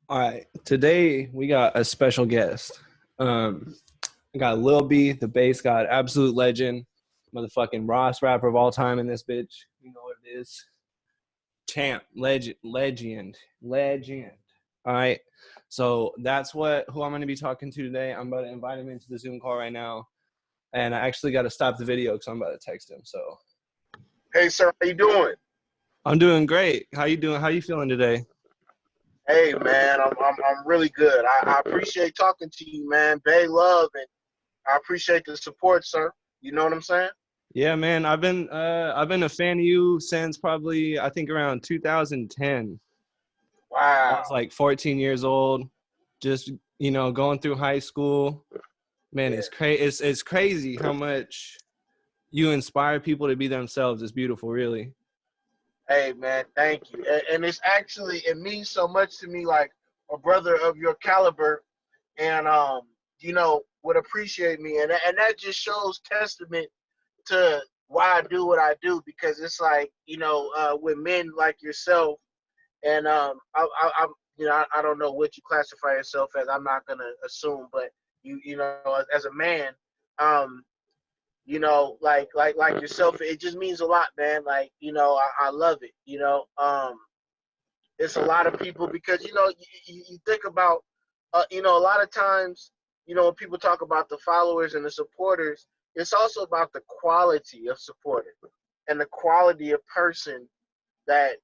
All right, today we got a special guest. I got Lil B, the bass god, absolute legend, motherfucking Ross rapper of all time in this bitch. You know what it is? Champ, legend. All right, so that's who I'm going to be talking to today. I'm about to invite him into the Zoom call right now, and I actually got to stop the video because I'm about to text him. So Hey, sir, how you doing? I'm doing great. How you doing? How you feeling today? Hey, man, I'm really good. I appreciate talking to you, man. Bay love, and I appreciate the support, sir. You know what I'm saying? Yeah, man. I've been a fan of you since probably I think around 2010. I was Wow. like 14 years old, just going through high school. Man, Yeah. it's crazy how much you inspire people to be themselves. It's beautiful, really. Hey, man, thank you. And it's actually it means so much to me, like a brother of your caliber, and would appreciate me, and that just shows testament to why I do what I do because it's like with men like yourself. And I'm I don't know what you classify yourself as. I'm not gonna assume, but as a man, um, like yourself, it just means a lot, man. Like I love it. It's a lot of people because you think about a lot of times when people talk about the followers and the supporters, it's also about the quality of supporter and the quality of person that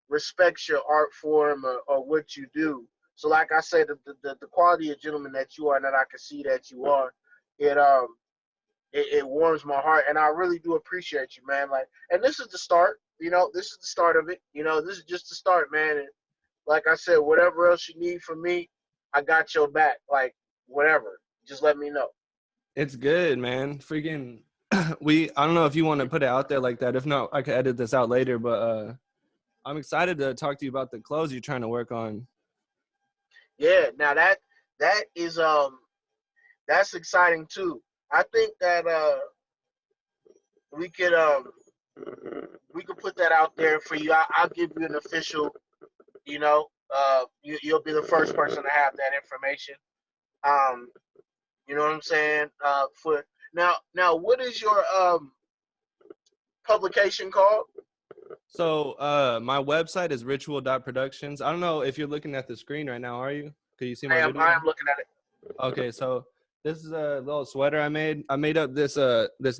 respects your art form or what you do. So, like I said, the quality of gentleman that you are, and that I can see that you are, it it warms my heart, and I really do appreciate you, man. Like, and this is the start. This is the start of it. This is just the start, man. And like I said, whatever else you need from me, I got your back. Like, whatever, just let me know. It's good, man. Freaking I don't know if you want to put it out there like that. If not, I could edit this out later, but I'm excited to talk to you about the clothes you're trying to work on. Yeah. Now that is that's exciting too. I think that we could we could put that out there for you. I'll give you an official. You'll be the first person to have that information. Um, you know what I'm saying? For now, what is your publication called? So my website is ritual.productions. I don't know if you're looking at the screen right now, are you? Can you see I my am. I video? am looking at it. Okay, so this is a little sweater I made. I made up this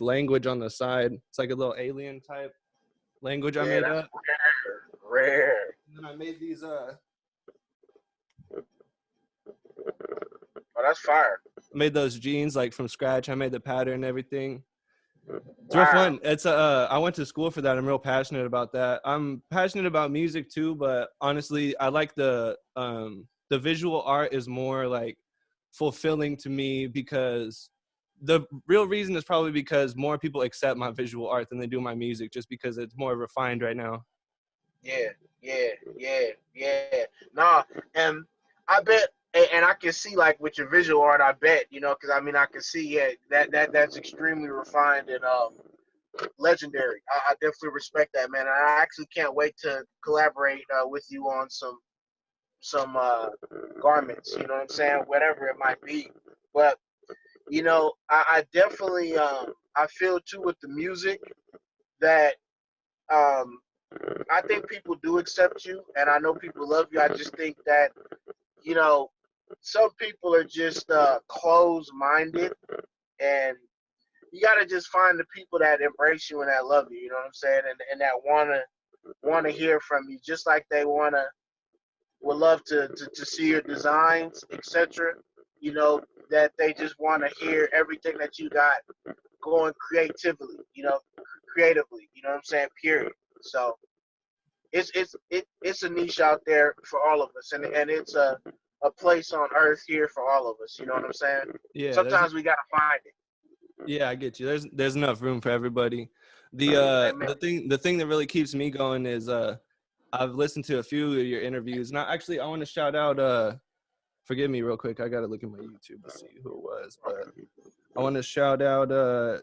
language on the side. It's like a little alien type language I Yeah, made that's up. rare. Rare. And then I made these Oh, that's fire. I made those jeans like from scratch. I made the pattern and everything. It's real Wow. fun. I went to school for that. I'm real passionate about that. I'm passionate about music too, but honestly, I like the visual art is more like fulfilling to me because the real reason is probably because more people accept my visual art than they do my music just because it's more refined right now. Yeah, yeah. Nah, and I bet, and I can see like with your visual art, I bet because I mean I can see that's extremely refined and legendary. I definitely respect that, man. And I actually can't wait to collaborate with you on some garments. You know what I'm saying? Whatever it might be, but I definitely I feel too with the music that um I think people do accept you, and I know people love you. I just think that you know some people are just closed-minded, and you got to just find the people that embrace you and that love you. You know what I'm saying? And that wanna hear from you, just like they would love to see your designs, etc. You know that they just want to hear everything that you got going creatively. You know what I'm saying? Period. So it's a niche out there for all of us, and it's a place on earth here for all of us. You know what I'm saying? Yeah, Sometimes we gotta find it. yeah, I get you. There's enough room for everybody. The Amen. the thing that really keeps me going is I've listened to a few of your interviews. Now actually I want to shout out forgive me real quick. I got to look at my YouTube to see who it was, but I want to shout out I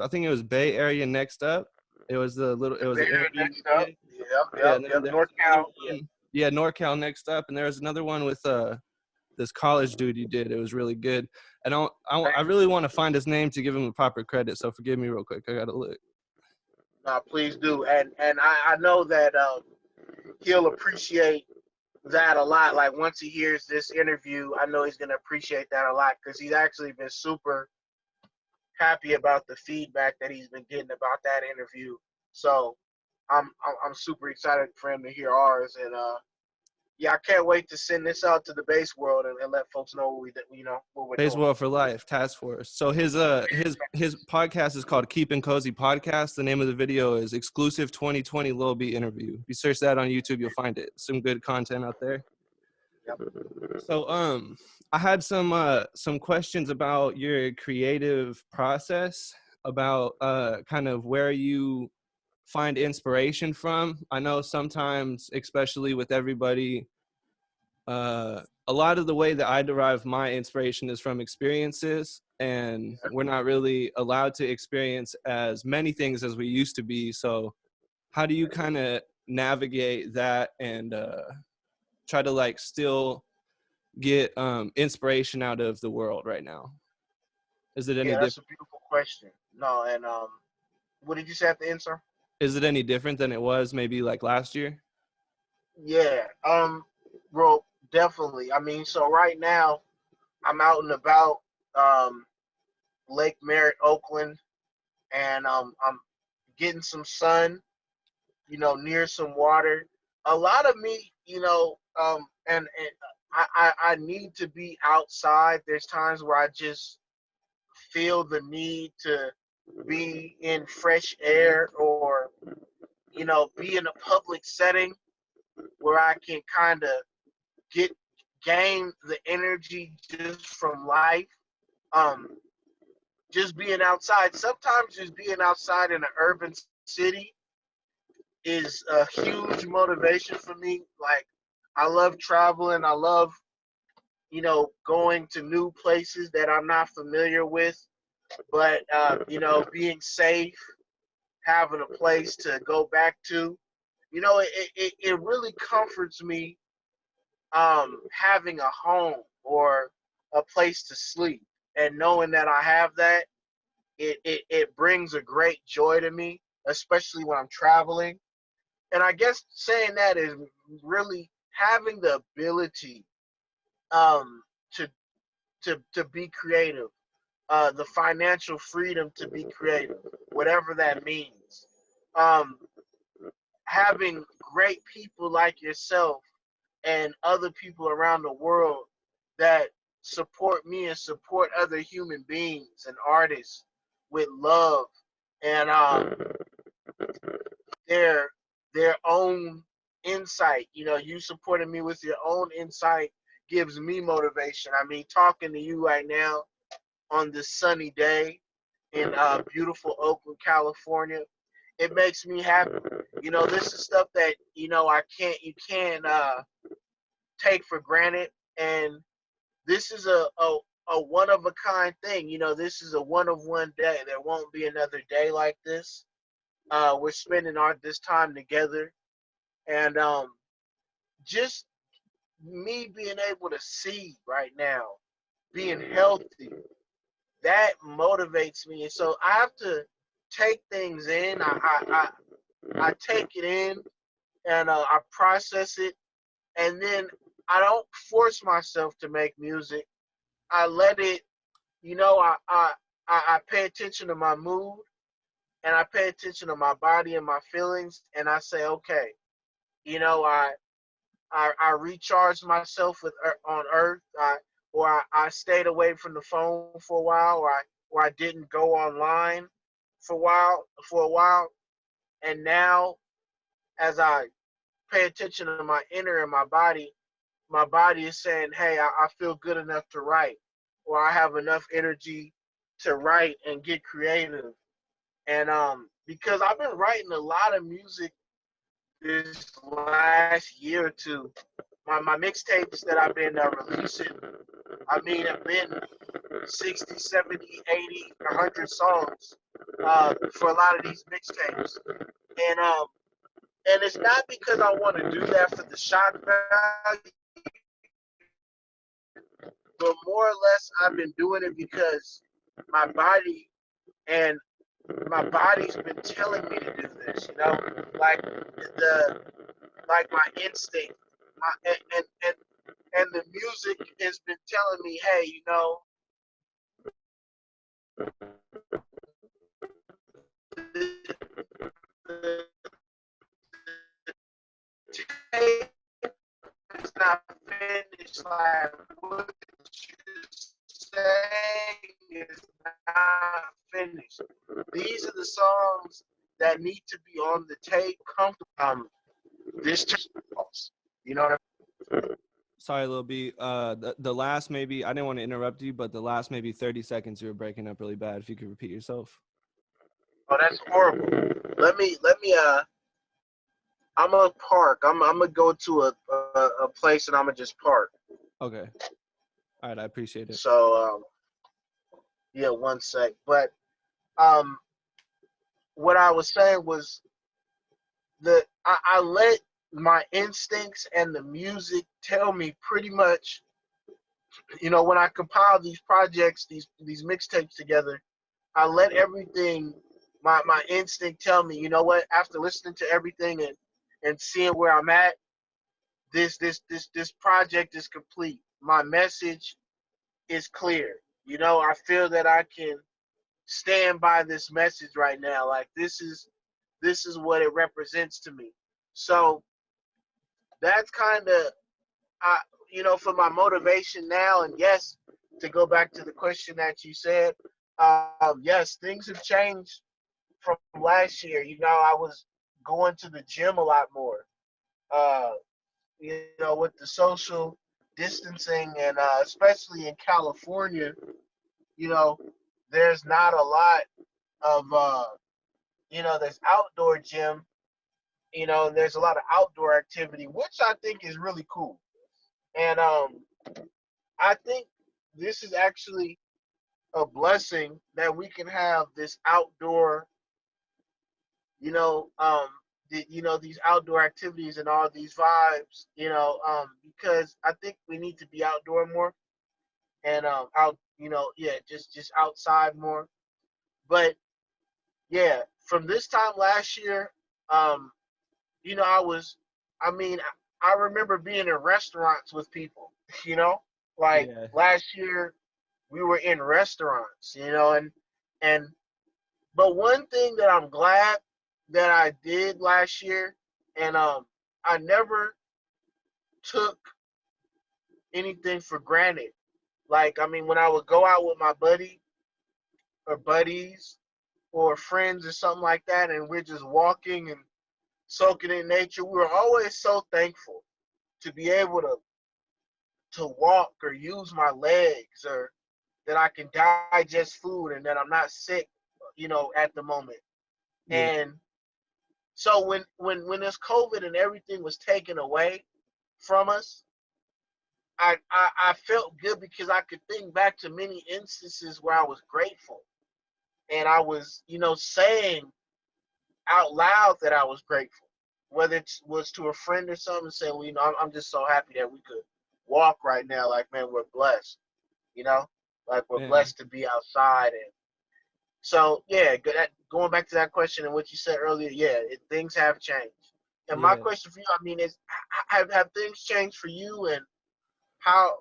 think it was Bay Area Next Up. It was the little it was an interview Next we up, did. yep, Yeah, yep, and then yep. there was North another Cal, yeah. one. Yeah, NorCal next up, and there was another one with this college dude you did. It was really good, and I really want to find his name to give him the proper credit. So forgive me real quick. I gotta look. Please do, and I know that he'll appreciate that a lot. Like once he hears this interview, I know he's gonna appreciate that a lot because he's actually been super happy about the feedback that he's been getting about that interview. So I'm super excited for him to hear ours, and yeah, I can't wait to send this out to the bass world and let folks know what we're doing. Baseball for Life Task Force. So his podcast is called Keep and Cozy Podcast. The name of the video is Exclusive 2020 Lil B Interview. If you search that on YouTube, you'll find it. Some good content out there. Yep. So I had some questions about your creative process, about kind of where you find inspiration from. I know sometimes, especially with everybody, a lot of the way that I derive my inspiration is from experiences, and we're not really allowed to experience as many things as we used to be. So how do you kind of navigate that and try to like still get inspiration out of the world right now? Is it any Yeah, that's different? a beautiful question. No, and what did you say at the end, sir? Is it any different than it was maybe like last year? Yeah, bro, definitely. I mean, so right now I'm out and about um, Lake Merritt, Oakland, and I'm getting some sun, near some water. A lot of me, and I need to be outside. There's times where I just feel the need to be in fresh air or, be in a public setting where I can kind of get gain the energy just from life. Um, just being outside. Sometimes just being outside in an urban city is a huge motivation for me. Like I love traveling. I love, going to new places that I'm not familiar with. But being safe, having a place to go back to, it really comforts me having a home or a place to sleep. And knowing that I have that, it brings a great joy to me, especially when I'm traveling. And I guess saying that is really having the ability um, to to be creative, the financial freedom to be creative, whatever that means. Um, Having great people like yourself and other people around the world that support me and support other human beings and artists with love and their their own insight. You supporting me with your own insight gives me motivation. I mean, talking to you right now on this sunny day in beautiful Oakland, California, it makes me happy. This is stuff that you can't take for granted, and this is a one of a kind thing. This is a one of one day. There won't be another day like this. We're spending this time together, and just me being able to see right now, being healthy, that motivates me. And so I have to take things in. I take it in, and I process it, and then I don't force myself to make music. I let it. I pay attention to my mood, and I pay attention to my body and my feelings, and I say, okay, you know, I I recharged myself with on Earth, or I stayed away from the phone for a while, or I didn't go online for a while, and now as I pay attention to my inner and my body is saying, hey, I feel good enough to write, or I have enough energy to write and get creative, and because I've been writing a lot of music this last year or two. My mixtapes that I've been releasing, I mean, have been 60, 70, 80, 100 songs for a lot of these mixtapes. And And it's not because I want to do that for the shock value, but more or less I've been doing it because my body and my body's been telling me to do this, you know, like the like my instinct, and the music has been telling me, hey, you know, the tape is not finished. Like what you're saying is not finished. These are the songs that need to be on the tape. This, you know what Sorry, Lil B. The last maybe I didn't want to interrupt you, but the last maybe 30 seconds you were breaking up really bad. If you could repeat yourself. Oh, that's horrible. Let me. I'm gonna park. I'm gonna go to a place and I'm gonna just park. Okay. All right. I appreciate it. So yeah, one sec. But um, what I was saying was that I let my instincts and the music tell me pretty much. You know, when I compile these projects, these mixtapes together, I let everything, my instinct tell me. You know what? After listening to everything and seeing where I'm at, this project is complete. My message is clear. You know, I feel that I can stand by this message right now. Like this is what it represents to me. So that's kind of I you know for my motivation now. And yes, to go back to the question that you said, yes, things have changed from last year. You know, I was going to the gym a lot more. Uh, you know, with the social distancing and especially in California, you know, there's not a lot of you know, there's outdoor gym, you know, and there's a lot of outdoor activity, which I think is really cool. And I think this is actually a blessing that we can have this outdoor, you know, you know, these outdoor activities and all these vibes, you know, because I think we need to be outdoor more and out, you know, yeah, just outside more. But yeah, from this time last year, um, you know, I mean, I remember being in restaurants with people, you know, like Yeah. last year we were in restaurants, you know, and but one thing that I'm glad that I did last year, and I never took anything for granted. Like, I mean, when I would go out with my buddy or buddies or friends or something like that, and we're just walking and soaking in nature, we were always so thankful to be able to walk or use my legs or that I can digest food and that I'm not sick, you know, at the moment. Yeah. And so when this COVID and everything was taken away from us, I felt good because I could think back to many instances where I was grateful and I was, you know, saying out loud that I was grateful, whether it was to a friend or something, saying, well, you know, I'm just so happy that we could walk right now. Like, man, we're blessed, you know, like we're Man. blessed to be outside. And so, yeah, going back to that question and what you said earlier, yeah, things have changed. And my Yeah. question for you, I mean, is have things changed for you and how?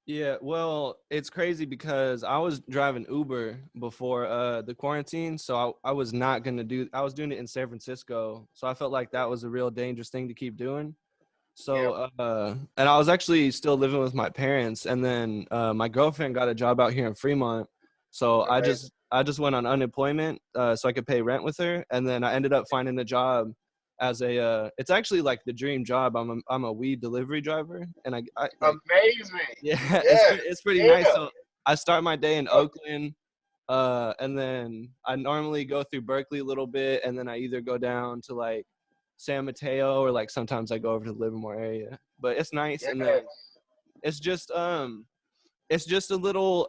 Yeah, well, it's crazy because I was driving Uber before the quarantine, so I was not gonna do. I was doing it in San Francisco, so I felt like that was a real dangerous thing to keep doing. Yeah, So, and I was actually still living with my parents, and then my girlfriend got a job out here in Fremont, so amazing. I just went on unemployment so I could pay rent with her, and then I ended up finding a job as a. It's actually like the dream job. I'm a weed delivery driver, and I like Amazing. yeah, Yes. it's pretty nice. Yeah. So I start my day in Oh, Oakland, and then I normally go through Berkeley a little bit, and then I either go down to like San Mateo or like sometimes I go over to the Livermore area. But it's nice, and then yes. it's it's just a little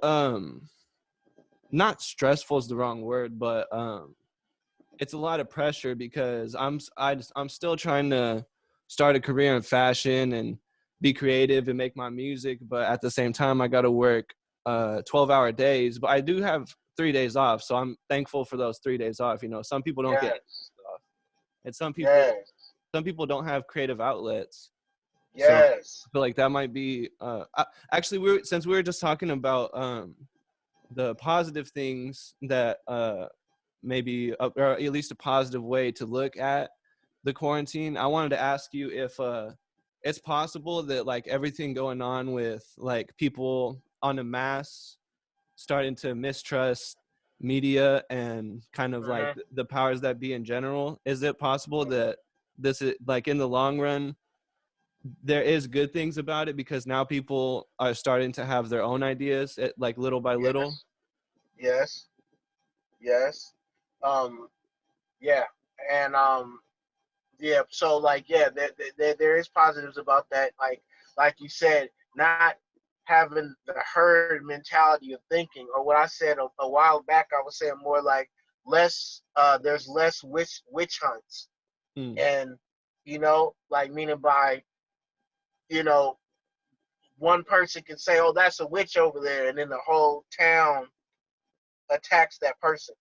not stressful is the wrong word, but it's a lot of pressure because I'm still trying to start a career in fashion and be creative and make my music, but at the same time I got to work 12-hour days. But I do have 3 days off, so I'm thankful for those 3 days off. You know, some people don't get Yes. off, and Yes. some people don't have creative outlets. So Yes. I feel like that might be actually, since we were just talking about the positive things that maybe or at least a positive way to look at the quarantine, I wanted to ask you if it's possible that like everything going on with like people on a mass starting to mistrust media and kind of like Mhm. the powers that be in general, is it possible that this is like in the long run there is good things about it because now people are starting to have their own ideas like little by little? Yes. Yes. Yes. Um. Yeah. And yeah. So like, yeah, there is positives about that. Like you said, not having the herd mentality of thinking, or what I said a while back. I was saying more like less. There's less witch hunts, Mm. and like meaning by you know one person can say, "Oh, that's a witch over there," and then the whole town attacks that person.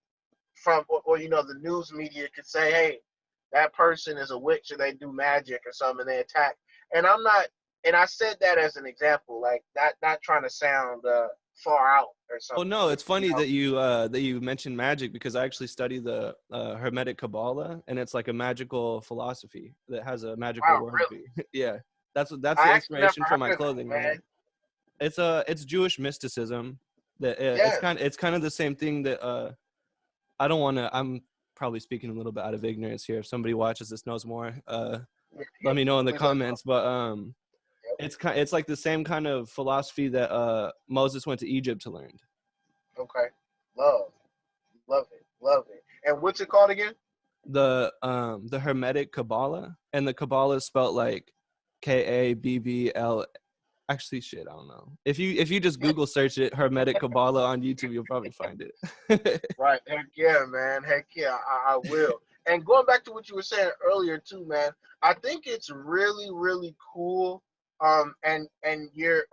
Or the news media could say, "Hey, that person is a witch, or they do magic or something," and they attack. And I'm not, and I said that as an example, like not trying to sound far out or Oh something, no, but it's funny that you mentioned magic because I actually study the Hermetic Kabbalah, and it's like a magical philosophy that has a magical wow, really, worldview. Yeah, that's the I actually never inspiration for my heard of clothing that, line. man. It's Jewish mysticism. That Yes, it's kind of the same thing that I don't want to. I'm probably speaking a little bit out of ignorance here. If somebody watches this knows more, yeah, let yeah. me know in the Please let me comments. But know. it's like the same kind of philosophy that Moses went to Egypt to learn. Yep. Okay, love it, love it. And what's it called again? The Hermetic Kabbalah, and the Kabbalah is spelled like Kabbl. Actually, shit, I don't know. If you just Google search it, Hermetic Kabbalah on YouTube, you'll probably find it. Right. Heck yeah, man. Heck yeah, I will. And going back to what you were saying earlier too, man, I think it's really, really cool. And you're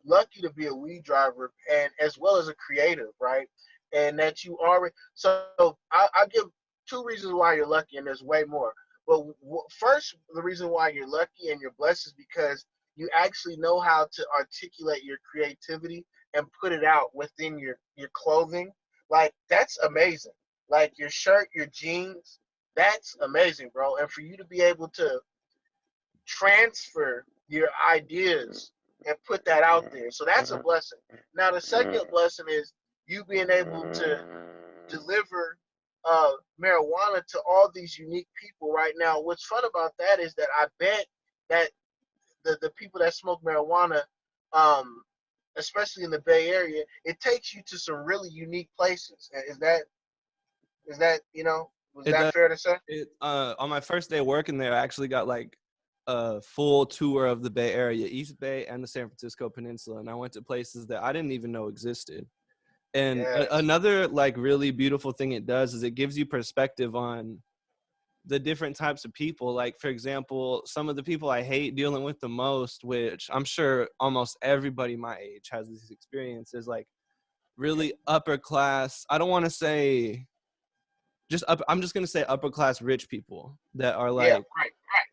lucky to be a weed driver and as well as a creative, right? And that you already. So I give two reasons why you're lucky, and there's way more. But first, the reason why you're lucky and you're blessed is because you actually know how to articulate your creativity and put it out within your clothing, like that's amazing. Like your shirt, your jeans, that's amazing, bro. And for you to be able to transfer your ideas and put that out there. So that's a blessing. Now the second blessing is you being able to deliver marijuana to all these unique people right now. What's fun about that is that I bet that the people that smoke marijuana, um, especially in the Bay Area, it takes you to some really unique places. Is that was It that does. fair to say? It On my first day working there, I actually got like a full tour of the Bay Area, East Bay, and the San Francisco Peninsula, and I went to places that I didn't even know existed. And Yes. another like really beautiful thing it does is it gives you perspective on the different types of people. Like for example, some of the people I hate dealing with the most, which I'm sure almost everybody my age has these experiences, like really upper class. I don't want to say just up. I'm just gonna say upper class rich people that are Yeah. like,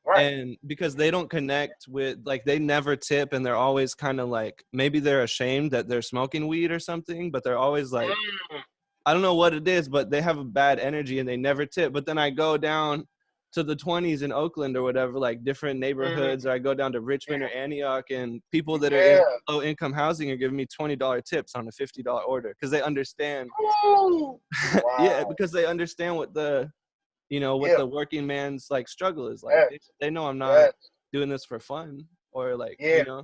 Right. and because they don't connect with, like, they never tip, and they're always kind of like, maybe they're ashamed that they're smoking weed or something, but they're always like, Mm, I don't know what it is, but they have a bad energy and they never tip. But then I go down to the 20s in Oakland or whatever, like different mm, neighborhoods, or I go down to Richmond or Antioch, and people that are in yeah. low income housing are giving me $20 tips on a $50 order because they understand. Ooh. Yeah, Wow. because they understand what what Yeah. the working man's like struggle is like. Yes. They know I'm not Yes. doing this for fun or like, Yeah.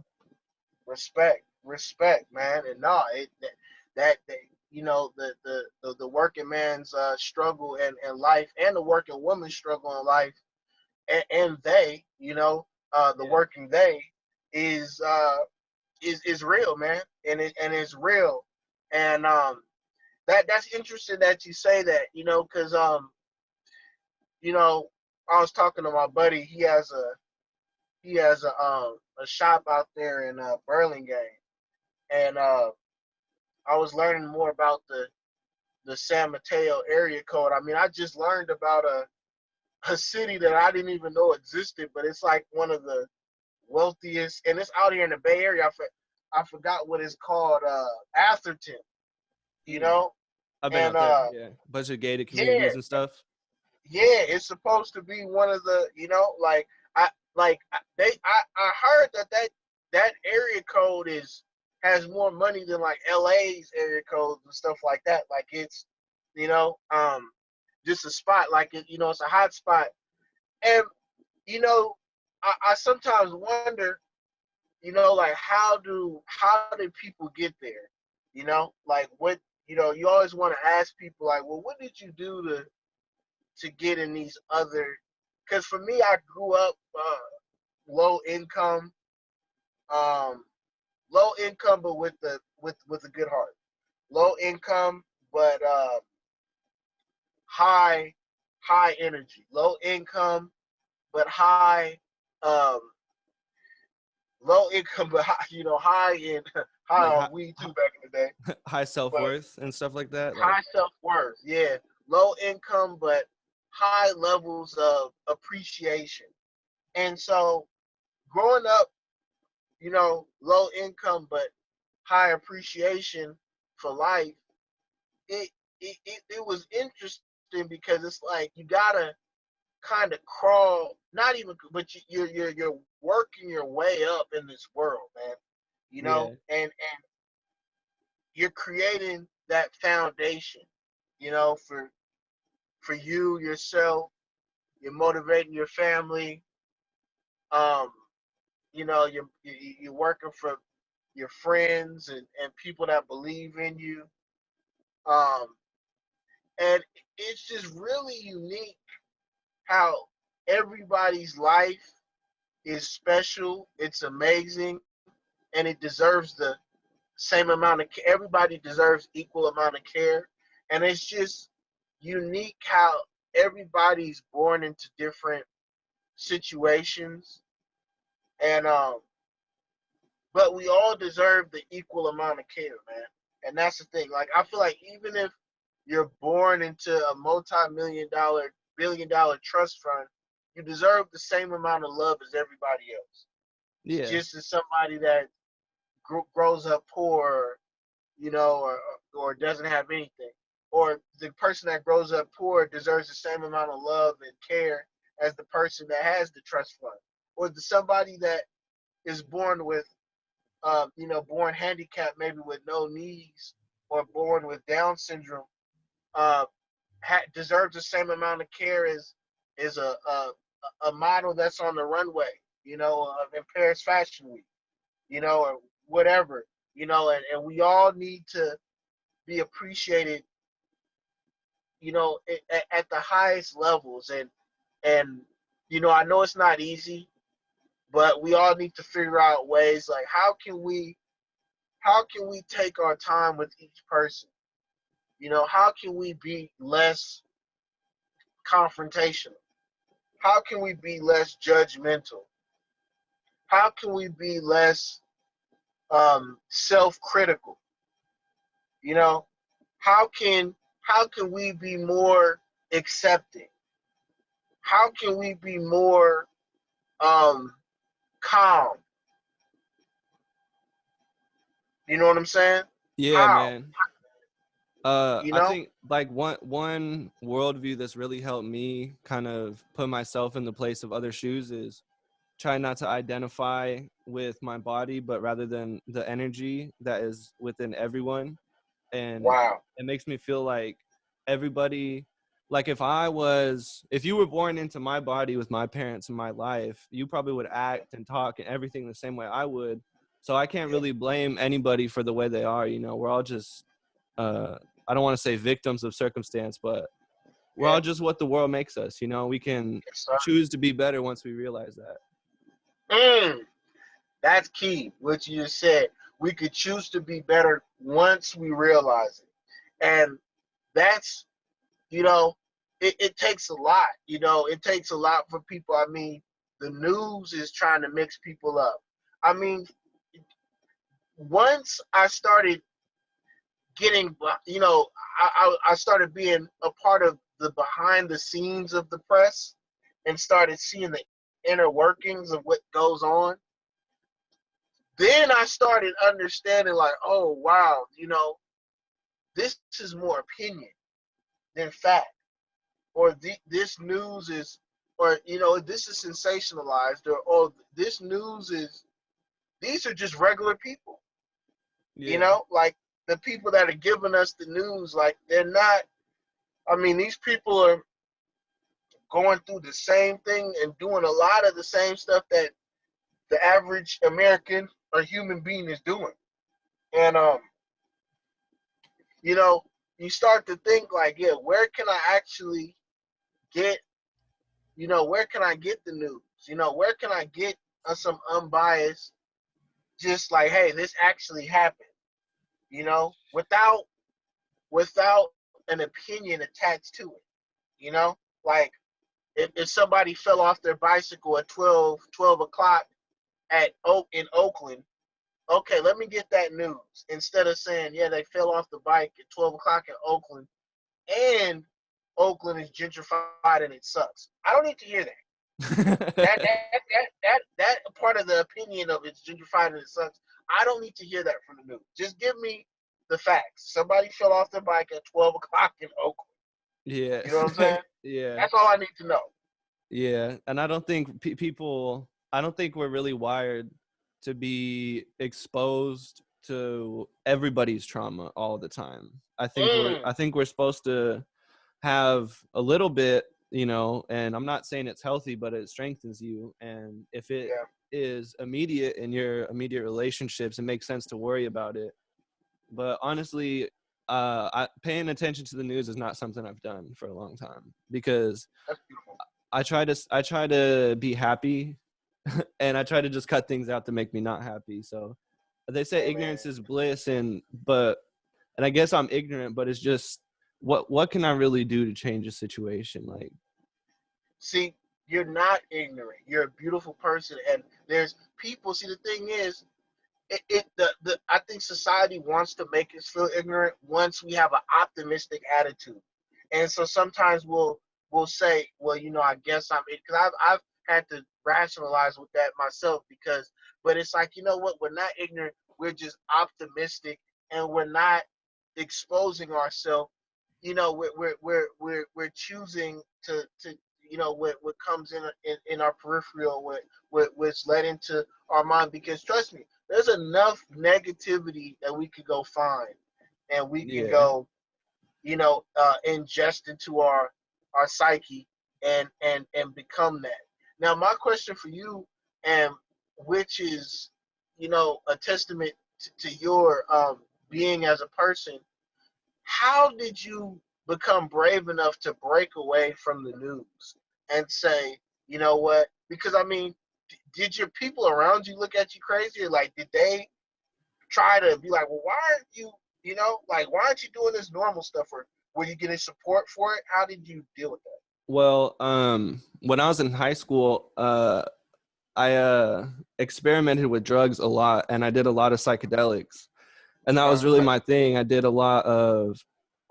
Respect, man. And no, that the working man's struggle and life, and the working woman's struggle in life, and the yeah. working they is real, man, and it's real, and that's interesting that you say that, because you know, I was talking to my buddy. He has a shop out there in Burlingame, and I was learning more about the San Mateo area code. I mean, I just learned about a city that I didn't even know existed, but it's like one of the wealthiest, and it's out here in the Bay Area. I forgot what it's called, Atherton, you Mm. know, I've been and out there. Yeah, bunch of gated yeah, communities and stuff. yeah, it's supposed to be one of the, like I I heard that area code has more money than like LA's area codes and stuff like that. Like it's, you know, just a spot, like it's a hot spot. And you know, I sometimes wonder, like how did people get there? Like what, you always want to ask people like, well, what did you do to get in these other? Because for me, I grew up low income, um, low income, but with a good heart. Low income, but high high energy. Low income, but high um, low income, but high, high in high Like on weed too back in the day. high self But worth and stuff like that. Like, high self worth, yeah. Low income, but high levels of appreciation. And so, growing up, low income but high appreciation for life, it it was interesting because it's like you gotta kind of crawl, not even, but you're working your way up in this world, man. yeah, And you're creating that foundation, for you yourself. You're motivating your family. Um, you're working for your friends and people that believe in you. Um, and it's just really unique how everybody's life is special. It's amazing, and it deserves the same amount of care. Everybody deserves equal amount of care, and it's just unique how everybody's born into different situations, and but we all deserve the equal amount of care, man. And that's the thing. Like I feel like even if you're born into a multi-million-dollar, billion-dollar trust fund, you deserve the same amount of love as everybody else. yeah, Just as somebody that grows up poor, or doesn't have anything, or the person that grows up poor deserves the same amount of love and care as the person that has the trust fund, or somebody that is born with, born handicapped, maybe with no knees, or born with Down syndrome, uh, deserves the same amount of care as a model that's on the runway, in Paris Fashion Week, or whatever, and we all need to be appreciated, at the highest levels. And I know it's not easy, but we all need to figure out ways like how can we take our time with each person? How can we be less confrontational? How can we be less judgmental? How can we be less self-critical? You know, how can we be more accepting? How can we be more um, calm? You know what I'm saying? yeah, How? man. You I know? think like one worldview that's really helped me kind of put myself in the place of other shoes is try not to identify with my body, but rather than the energy that is within everyone. And Wow. it makes me feel like everybody, like if you were born into my body with my parents in my life, you probably would act and talk and everything the same way I would. So I can't Yeah. really blame anybody for the way they are. We're all just I don't want to say victims of circumstance, but we're Yeah. all just what the world makes us. We can Yes, sir. choose to be better once we realize that. Mm, that's key. What you just said. We could choose to be better once we realize it, and that's you know, it takes a lot, you know. It takes a lot for people. I mean, the news is trying to mix people up. I mean, once I started getting, you know, I started being a part of the behind the scenes of the press and started seeing the inner workings of what goes on. Then I started understanding, like, oh wow, you know, this is more opinion than fact, or this news is, or you know, this is sensationalized, or oh, this news is. These are just regular people, you Yeah. know, like the people that are giving us the news, like they're not. I mean, these people are going through the same thing and doing a lot of the same stuff that the average American or human being is doing. And you know, you start to think like, yeah, where can I actually get, you know, where can I get the news? You know, where can I get some unbiased, just like, hey, this actually happened, you know, without an opinion attached to it, you know, like if somebody fell off their bicycle at 12 o'clock in Oakland, okay, let me get that news instead of saying, yeah, they fell off the bike at 12 o'clock in Oakland and Oakland is gentrified and it sucks. I don't need to hear that. That part of the opinion of it's gentrified and it sucks. I don't need to hear that from the news. Just give me the facts. Somebody fell off their bike at 12 o'clock in Oakland. Yeah. You know what I'm saying? Yeah. That's all I need to know. Yeah. And I don't think people, I don't think we're really wired to be exposed to everybody's trauma all the time. Mm, I think we're supposed to have a little bit, you know, and I'm not saying it's healthy, but it strengthens you. And if it yeah. is immediate in your immediate relationships, it makes sense to worry about it. But honestly, paying attention to the news is not something I've done for a long time because That's beautiful. I try to be happy and I try to just cut things out to make me not happy. So they say Hey, ignorance man. is bliss, and I guess I'm ignorant, but it's just what can I really do to change a situation? Like, See, you're not ignorant. You're a beautiful person. And there's people. See, the thing is, I think society wants to make us feel ignorant once we have an optimistic attitude, and so sometimes we'll say, well, you know, I guess I'm it, because I've had to rationalize with that myself, because but it's like, you know what, we're not ignorant, we're just optimistic, and we're not exposing ourselves. You know, we're choosing to you know what comes in our peripheral, what's led into our mind, because trust me, there's enough negativity that we could go find and we can yeah, go, you know, ingest into our psyche and become that. Now, my question for you, and which is, you know, a testament to your being as a person, how did you become brave enough to break away from the news and say, you know what? Because I mean, did your people around you look at you crazy, or like did they try to be like, well, why aren't you, you know, like, why aren't you doing this normal stuff? Or were you getting support for it? How did you deal with that? well, when I was in high school, I experimented with drugs a lot, and I did a lot of psychedelics, and that was really Uh, my thing. I did a lot of.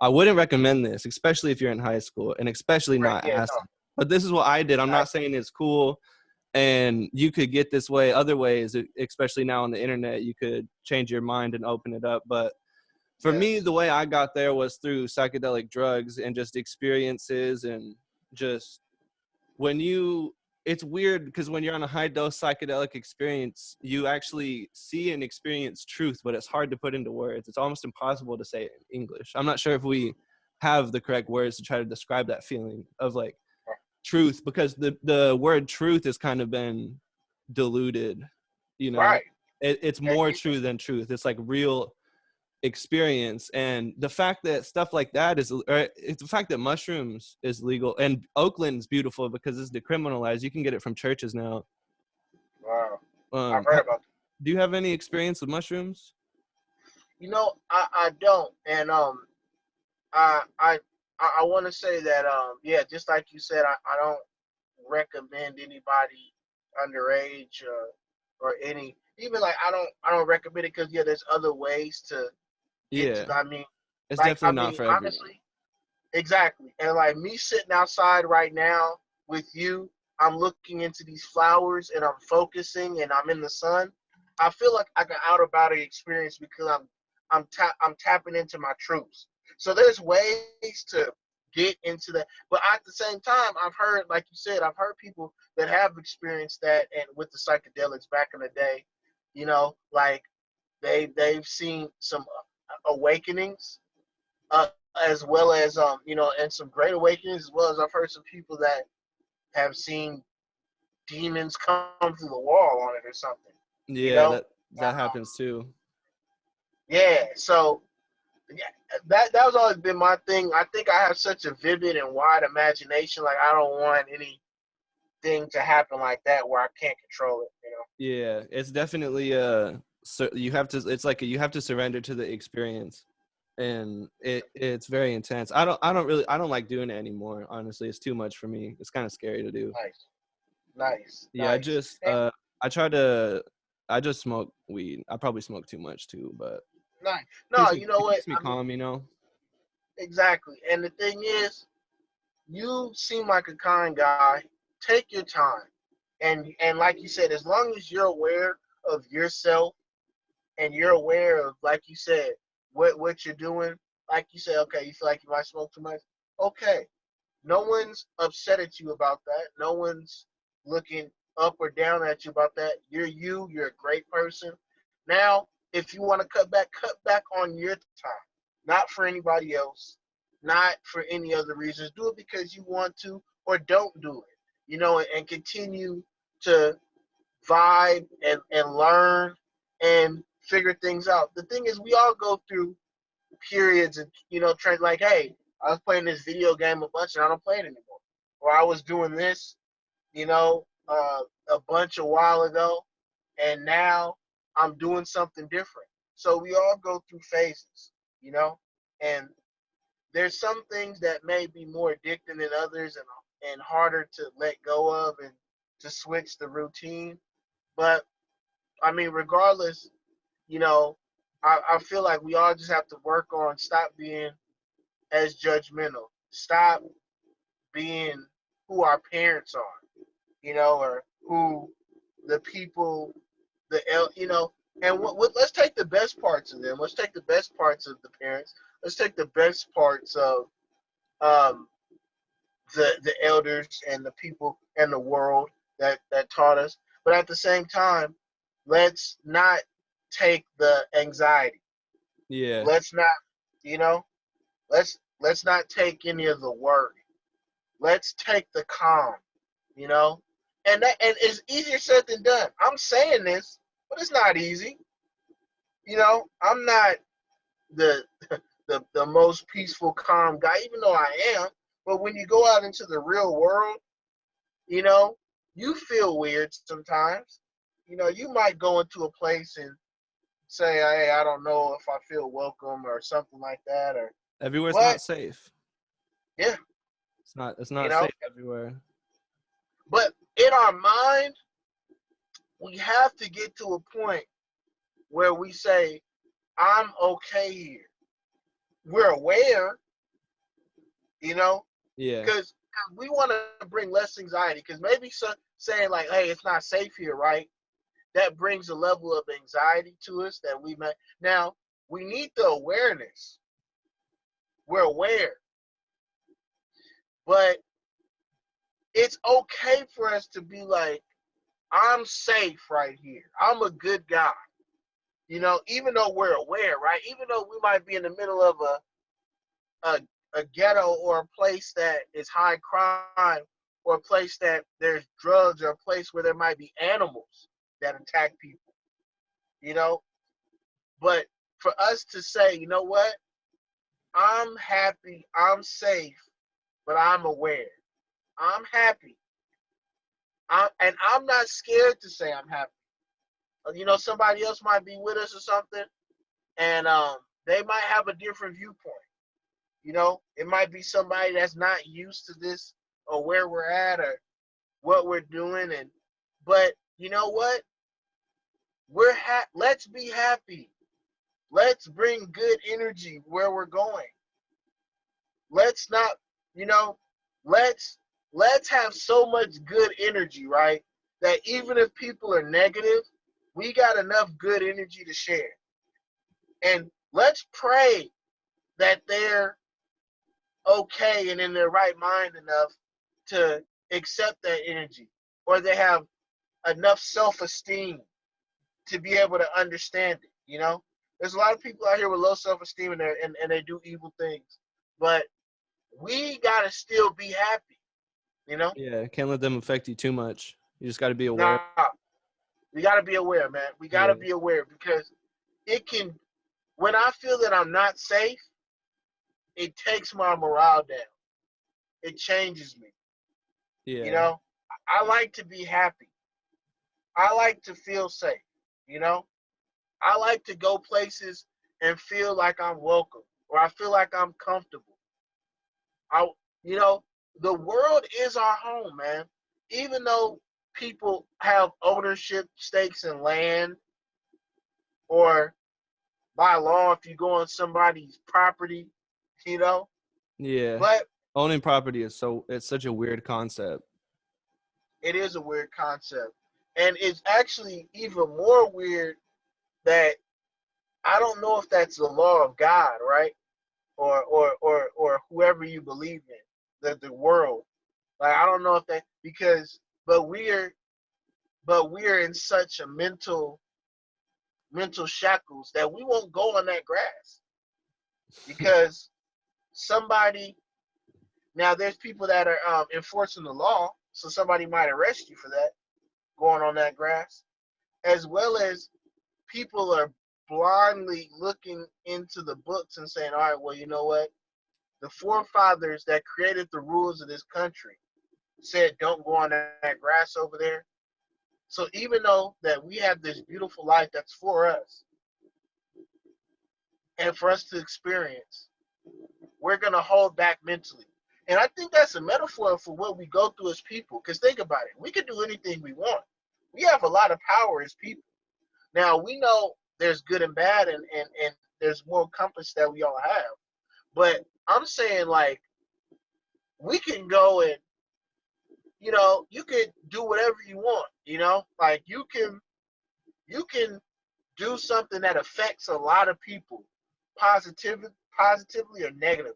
I wouldn't recommend this, especially if you're in high school, and especially right, not yeah, no, acid. But this is what I did. I'm I, not saying it's cool, and you could get this way other ways, especially now on the internet. You could change your mind and open it up. But for me, yes, the way I got there was through psychedelic drugs and just experiences, and just when you it's weird because when you're on a high dose psychedelic experience, you actually see and experience truth, but it's hard to put into words. It's almost impossible to say it in English. I'm not sure if we have the correct words to try to describe that feeling of like truth, because the word truth has kind of been diluted, you know. right, It's and more you, true than truth. It's like real experience. And the fact that stuff like that is, or it's the fact that mushrooms is legal, and Oakland's beautiful because it's decriminalized. You can get it from churches now. wow, I've um heard about that. do you have any experience with mushrooms? You know, I don't, and I I want to say that yeah, just like you said, I don't recommend anybody underage or any even like I don't recommend it because yeah, there's other ways to get to. Yeah, I mean, it's like definitely not for everyone. honestly, exactly. And like me sitting outside right now with you, I'm looking into these flowers and I'm focusing and I'm in the sun. I feel like I got out of body experience because I'm tapping into my truths. So there's ways to get into that, but at the same time, I've heard, like you said, I've heard people that have experienced that and with the psychedelics back in the day, like they've seen some awakenings as well as and some great awakenings, as well as I've heard some people that have seen demons come through the wall on it or something. You Yeah, know, that happens too. yeah. So yeah, that was always been my thing. I think I have such a vivid and wide imagination. Like I don't want anything to happen like that where I can't control it. Yeah, it's definitely so you have to. It's like you have to surrender to the experience, and it's very intense. I don't like doing it anymore. Honestly, it's too much for me. It's kind of scary to do. Nice, nice, Yeah, nice. And I try to I just smoke weed. I probably smoke too much too, but nice. No, you know it what? keeps me I mean, calm, you know. exactly. And the thing is, you seem like a kind guy. Take your time, and like you said, as long as you're aware of yourself and you're aware of, like you said, what you're doing. Like you said, okay, you feel like you might smoke too much. Okay, no one's upset at you about that. No one's looking up or down at you about that. You're you. You're a great person. Now, if you want to cut back on your time. Not for anybody else. Not for any other reasons. Do it because you want to, or don't do it. And continue to vibe and learn and figure things out. The thing is, we all go through periods and trends like, hey, I was playing this video game a bunch and I don't play it anymore, or I was doing this, a bunch a while ago, and now I'm doing something different. So we all go through phases, and there's some things that may be more addicting than others and harder to let go of and to switch the routine. But I mean, regardless, you know, I feel like we all just have to work on stop being as judgmental, stop being who our parents are, or who the people, and let's take the best parts of them. Let's take the best parts of the parents. Let's take the best parts of um, the elders and the people and the world that taught us. But at the same time, let's not take the anxiety. Yeah. Let's not, you know, let's not take any of the worry. Let's take the calm, you know. And it's easier said than done. I'm saying this, but it's not easy. I'm not the the most peaceful, calm guy, even though I am. But when you go out into the real world, you know, you feel weird sometimes. You might go into a place and say, "Hey, I don't know if I feel welcome" or something like that. Or, Everywhere's but not safe. yeah, It's you not know. safe everywhere. But in our mind, we have to get to a point where we say, "I'm okay here." We're aware, you know, Yeah. because we want to bring less anxiety. Because maybe saying like, "Hey, it's not safe here," right? That brings a level of anxiety to us that we may. Now we need the awareness. We're aware, but it's okay for us to be like, "I'm safe right here. I'm a good guy." Even though we're aware, right? Even though we might be in the middle of a, a ghetto or a place that is high crime or a place that there's drugs or a place where there might be animals that attack people, you know? But for us to say, you know what? I'm happy, I'm safe, but I'm aware. I'm happy. And I'm not scared to say I'm happy. Somebody else might be with us or something, and they might have a different viewpoint. You know, it might be somebody that's not used to this or where we're at or what we're doing, and but you know what? Let's be happy. Let's bring good energy where we're going. Let's not, you know, let's let's have so much good energy, right? That even if people are negative, we got enough good energy to share. And let's pray that they're okay and in their right mind enough to accept that energy, or they have enough self-esteem to be able to understand it. You know, there's a lot of people out here with low self-esteem, and they do evil things, but we gotta still be happy. You know, Yeah, can't let them affect you too much. You just got to be aware. nah, we gotta be aware, man. We Yeah, gotta be aware because it can. When I feel that I'm not safe, it takes my morale down. It changes me. You yeah, know, I like to be happy. I like to feel safe. You know, I like to go places and feel like I'm welcome or I feel like I'm comfortable. I, you know, the world is our home, man. Even though people have ownership stakes in land, or by law, if you go on somebody's property, you know, yeah. but Owning property is it's such a weird concept. it is a weird concept. And it's actually even more weird that I don't know if that's the law of God, right? Or whoever you believe in, the world. Like I don't know if that because but we're in such a mental shackles that we won't go on that grass because somebody now there's people that are enforcing the law, so somebody might arrest you for that going on that grass, as well as people are blindly looking into the books and saying, all right, well, you know what? The forefathers that created the rules of this country said don't go on that grass over there. So even though that we have this beautiful life that's for us and for us to experience, we're going to hold back mentally. And I think that's a metaphor for what we go through as people. Because think about it. We can do anything we want. We have a lot of power as people. Now, we know there's good and bad, and there's more compass that we all have. But I'm saying, like, we can go and, you can do whatever you want, like you can do something that affects a lot of people positively or negatively.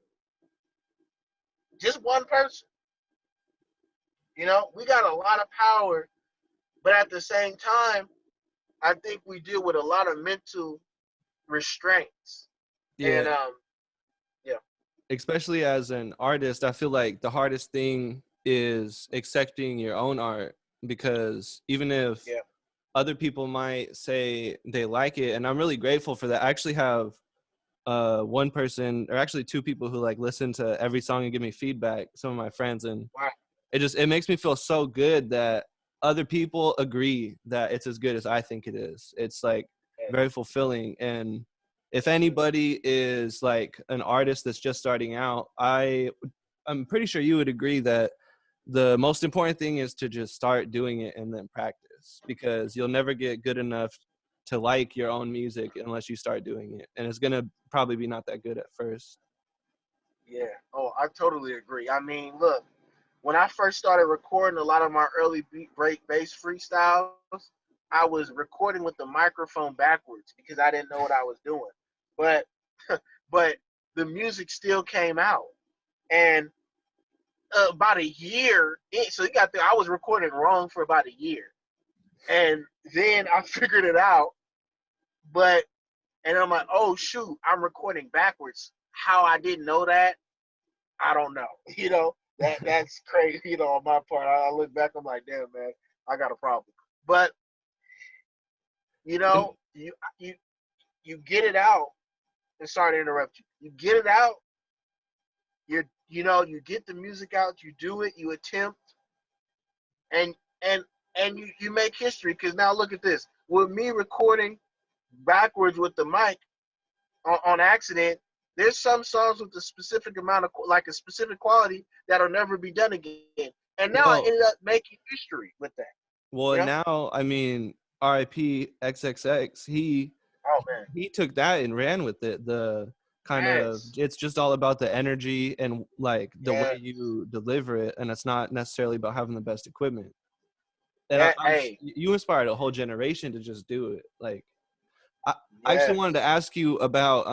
Just one person. We got a lot of power, but at the same time, I think we deal with a lot of mental restraints. Yeah, And yeah, especially as an artist, I feel like the hardest thing is accepting your own art, because even if yeah, other people might say they like it, and I'm really grateful for that. I actually have one person, or actually two people, who like listen to every song and give me feedback, some of my friends, and wow, it makes me feel so good that other people agree that it's as good as I think it is. It's like yeah, very fulfilling. And if anybody is like an artist that's just starting out, I'm pretty sure you would agree that the most important thing is to just start doing it and then practice, because you'll never get good enough to like your own music unless you start doing it, and it's going to probably be not that good at first. yeah. Oh, I totally agree. I mean, look, when I first started recording a lot of my early beat break bass freestyles, I was recording with the microphone backwards because I didn't know what I was doing. But but the music still came out. And about a year, so you got I was recording wrong for about a year. And then I figured it out, but and I'm like, oh shoot, I'm recording backwards. How I didn't know that, I don't know. That's crazy. On my part, I look back, I'm like, damn man, I got a problem. But you And know, you you you get it out. And sorry to interrupt you. You get it out. You get the music out. You do it. You attempt, and and and you make history. Because now look at this. With me recording backwards with the mic on accident, there's some songs with a specific amount of like a specific quality that'll never be done again. And now I Well, ended up making history with that. well, You and know? now, I mean, R.I.P. XXX. Oh man, He took that and ran with it. The kind of, yes, it's just all about the energy and like the way yes. you deliver it, and it's not necessarily about having the best equipment. And Hey, you inspired a whole generation to just do it. Like, I, I actually wanted to yes, ask you about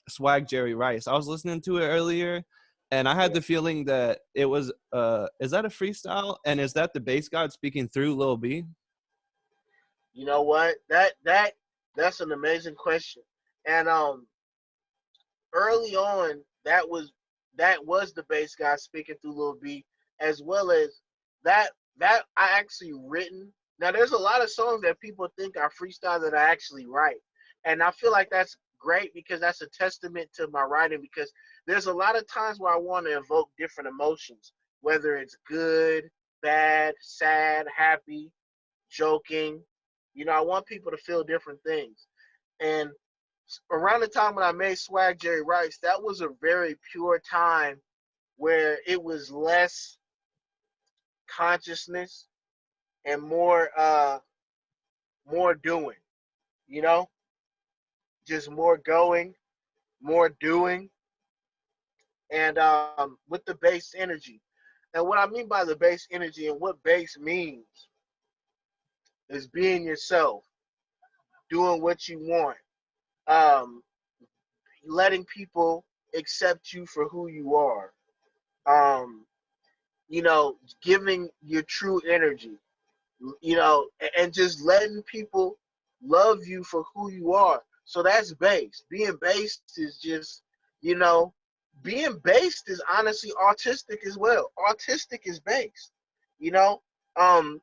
Swag Jerry Rice. I was listening to it earlier, and I had yeah. the feeling that it was is that a freestyle, and is that the bass god speaking through Lil B? You know what? That's an amazing question. And early on, that was the bass guy speaking through Lil B, as well as that I actually written. Now there's a lot of songs that people think I freestyle that I actually write, and I feel like that's great because that's a testament to my writing. Because there's a lot of times where I want to evoke different emotions, whether it's good, bad, sad, happy, joking. I want people to feel different things. And around the time when I made Swag Jerry Rice, that was a very pure time where it was less consciousness and more doing, you know, just more going, more doing, and with the bass energy. And what I mean by the bass energy and what bass means is being yourself, doing what you want, um, letting people accept you for who you are. Um, Giving your true energy, and just letting people love you for who you are. So that's based. Being based is just, you know, being based is honestly autistic as well. Autistic is based, you know. Um,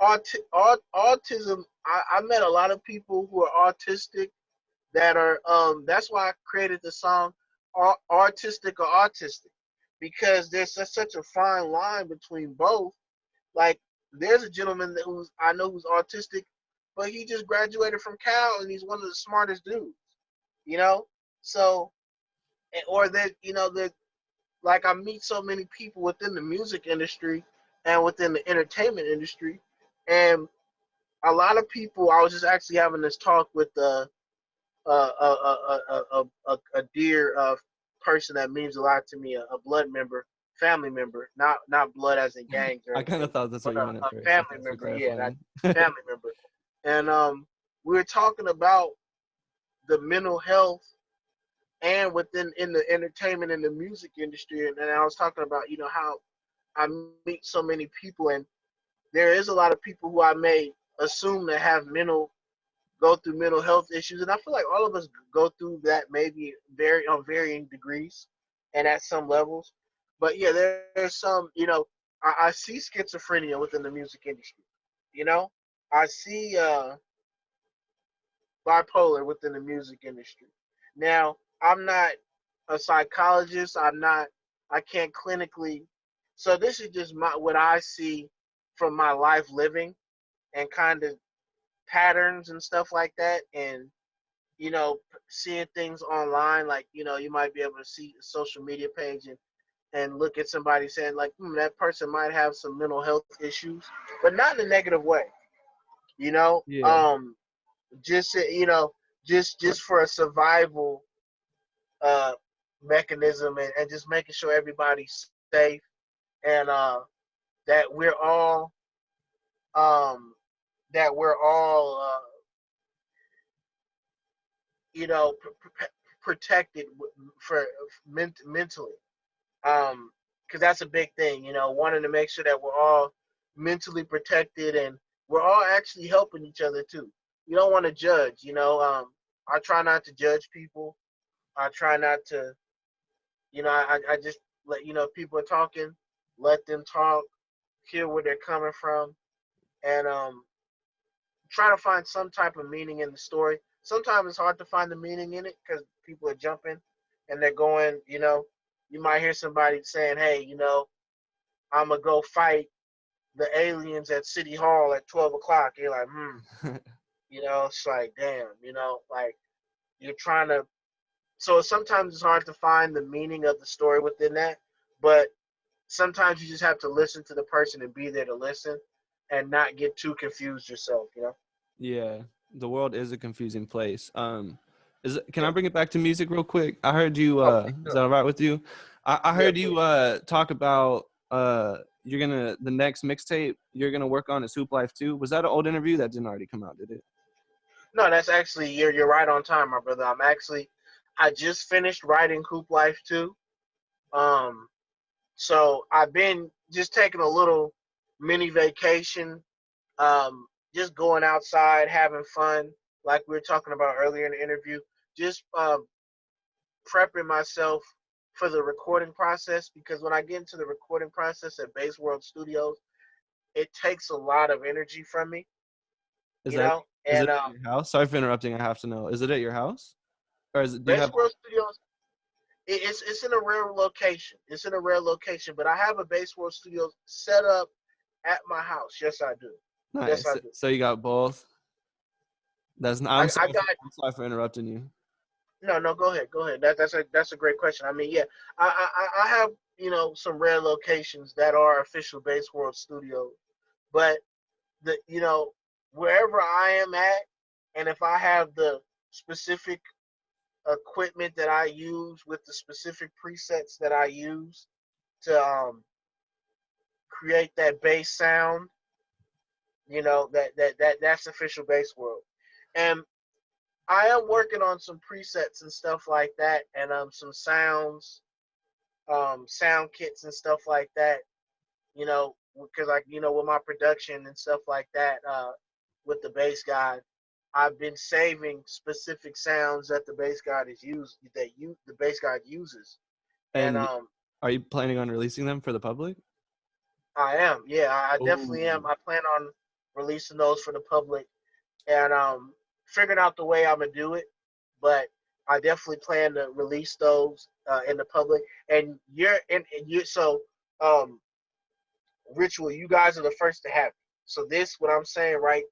autism. I met a lot of people who are autistic that are. That's why I created the song "Artistic" or "Autistic," because there's such a fine line between both. Like, there's a gentleman who's I know who's autistic, but he just graduated from Cal and he's one of the smartest dudes. You know, so or that that like I meet so many people within the music industry and within the entertainment industry, and a lot of people. I was just actually having this talk with a dear person that means a lot to me, a blood member, family member, not blood as in gangs or I kind of anything, thought that's but what you meant at a first. So family thanks for member, yeah, that clarifying. family member. And we were talking about the mental health and within in the entertainment and the music industry, and I was talking about how I meet so many people, and there is a lot of people who I may assume that have go through mental health issues, and I feel like all of us go through that maybe on varying degrees and at some levels. But yeah, there's some, I see schizophrenia within the music industry. You know, I see bipolar within the music industry. Now, I'm not a psychologist. I can't clinically. So this is just what I see from my life living and kind of patterns and stuff like that, and seeing things online, like you might be able to see a social media page and look at somebody saying like, that person might have some mental health issues, but not in a negative way. You know, Yeah. um, just for a survival uh mechanism, and just making sure everybody's safe, and that we're all um that we're all protected for mentally, because that's a big thing, wanting to make sure that we're all mentally protected and we're all actually helping each other too. You don't want to judge, I try not to judge people. I try not to, I just let, if people are talking, let them talk, hear where they're coming from, and try to find some type of meaning in the story. Sometimes it's hard to find the meaning in it because people are jumping and they're going, you might hear somebody saying, hey, I'm going to go fight the aliens at City Hall at 12 o'clock. You're like, it's like, damn, like you're trying to So sometimes it's hard to find the meaning of the story within that, but sometimes you just have to listen to the person and be there to listen and not get too confused yourself, you know? Yeah, the world is a confusing place. Can Yeah. I bring it back to music real quick? I heard you. Oh, Is that all right with you? I yeah, heard you please. talk about you're gonna the next mixtape you're gonna work on is Hoop Life 2. Was that an old interview that didn't already come out? Did it? No, that's actually you're right on time, my brother. I just finished writing Coop Life 2. Um, so I've been just taking a little mini vacation, just going outside, having fun, like we were talking about earlier in the interview. Just prepping myself for the recording process because when I get into the recording process at Base World Studios, it takes a lot of energy from me, Is you that know. is And it at your house? Sorry for interrupting. I have to know. Is it at your house or is it? Do you Base have? World Studios, it's in a rare location. It's in a rare location, but I have a Base World Studios set up at my house. Yes, I do. Yes, I Nice. do. So you got both. That's. I, I'm I sorry. got I'm sorry for interrupting you. no. Go ahead. Go ahead. That's a great question. I mean, yeah, I have some rare locations that are official Base World Studios, but the wherever I am at, and if I have the specific equipment that I use with the specific presets that I use to create that bass sound, that's official Bass World. And I am working on some presets and stuff like that, and some sounds, sound kits and stuff like that. Because with my production and stuff like that, with the bass guide, I've been saving specific sounds that the bass guide is used that you the bass guide uses, and And are you planning on releasing them for the public? I am, yeah, I definitely Oh, am. I plan on releasing those for the public, and figuring out the way I'm gonna do it, but I definitely plan to release those in the public. And you so um Ritual, you guys are the first to have it. So this, what I'm saying right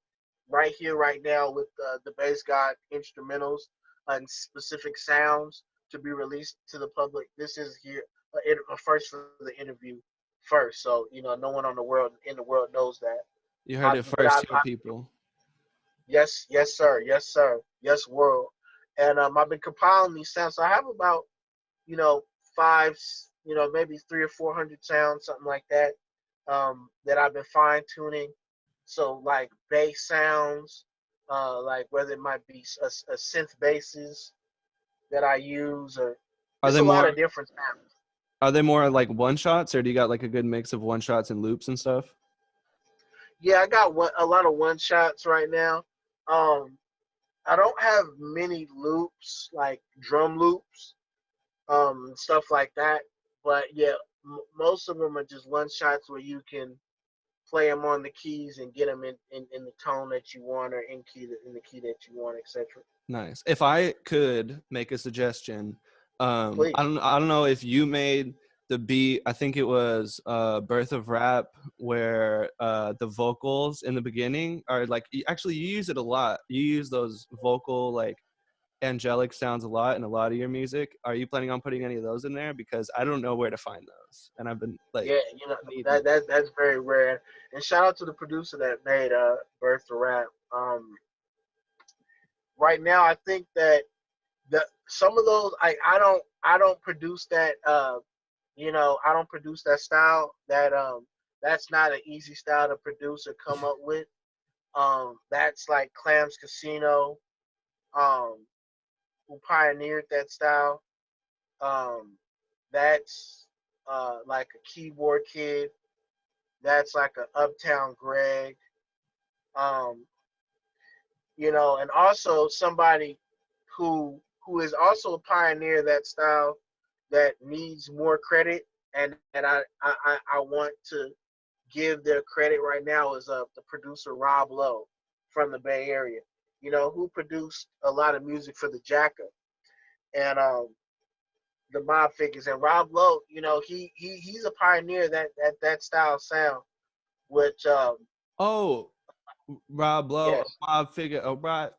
here, right now, with the bass god instrumentals and specific sounds to be released to the public. This is here a first for the interview first. So no one in the world knows that. you heard it But first here, people. yes, yes, sir, yes, sir, yes, world. And I've been compiling these sounds. So I have about you know five, maybe 300 or 400 sounds, something like that, that I've been fine tuning. So like bass sounds, like whether it might be a synth basses that I use, or Are just they a lot more? of different sounds. Are they more like one shots, or do you got like a good mix of one shots and loops and stuff? Yeah, I got a lot of one shots right now. Um, I don't have many loops, like drum loops, stuff like that. But yeah, most of them are just one shots where you can play them on the keys and get them in the tone that you want, or in the key that you want, etc. Nice. If I could make a suggestion, Please. I don't know if you made the beat. I think it was Birth of Rap, where the vocals in the beginning are like actually you use it a lot. You use those vocal like angelic sounds a lot in a lot of your music. Are you planning on putting any of those in there? Because I don't know where to find those, and I've been like Yeah, needing them. that's very rare. And shout out to the producer that made Birth to Rap. Right now, I think that some of those I don't produce that. I don't produce that style. That's not an easy style to produce or come up with. That's like Clams Casino, um, who pioneered that style. Um, that's like a Keyboard Kid. That's like a Uptown Greg. Um, and also somebody who is also a pioneer of that style that needs more credit, and I want to give their credit right now is the producer Rob Lowe from the Bay Area. Who produced a lot of music for the Jacka and the Mob Figures. And Rob Lowe, he's a pioneer of that style sound, which Oh, Rob Lowe, a yes, mob figure, a right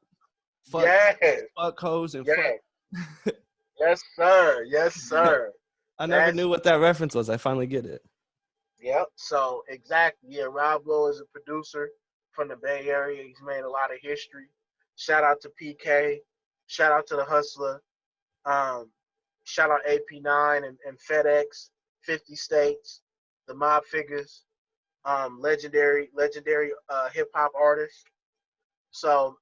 fuck, yes, fuck hoes and fuck. yes. Yes, sir. Yes, sir. I never That's knew what that reference was. I finally get it. Yep. So exactly. Yeah, Rob Lowe is a producer from the Bay Area. He's made a lot of history. Shout out to PK. Shout out to the Hustler. Um, Shout out AP9 and FedEx, 50 States, the Mob Figures, legendary hip hop artists. So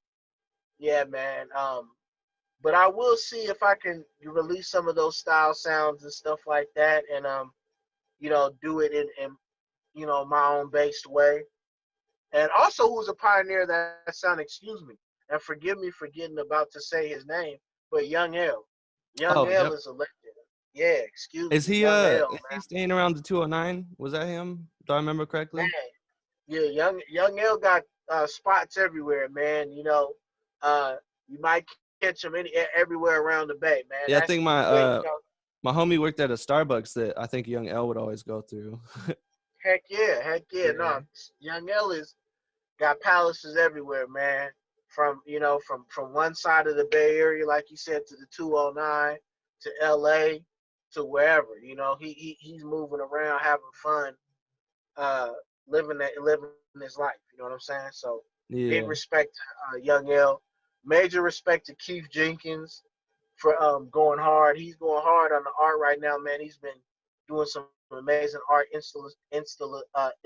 yeah, man. But I will see if I can release some of those style sounds and stuff like that, and do it in my own based way. And also, who's a pioneer of that sound? Excuse me, and forgive me for getting about to say his name, but Young L. Young Oh, L yep. is a legend. Yeah, excuse me, Young L, Is he staying around the 209? Was that him? Do I remember man. correctly? Yeah, Young L got spots everywhere, man. Uh, you might catch him everywhere around the Bay, man. That's Yeah, I think but my homie worked at a Starbucks that I think Young L would always go through. heck yeah. Yeah. No, Young L is got palaces everywhere, man. From one side of the Bay Area, like you said, to the 209, to LA, to wherever. He's moving around, having fun, uh, living his life. You know what I'm saying? So big Yeah. respect to Young L. Major respect to Keith Jenkins for going hard. He's going hard on the art right now, man. He's been doing some amazing art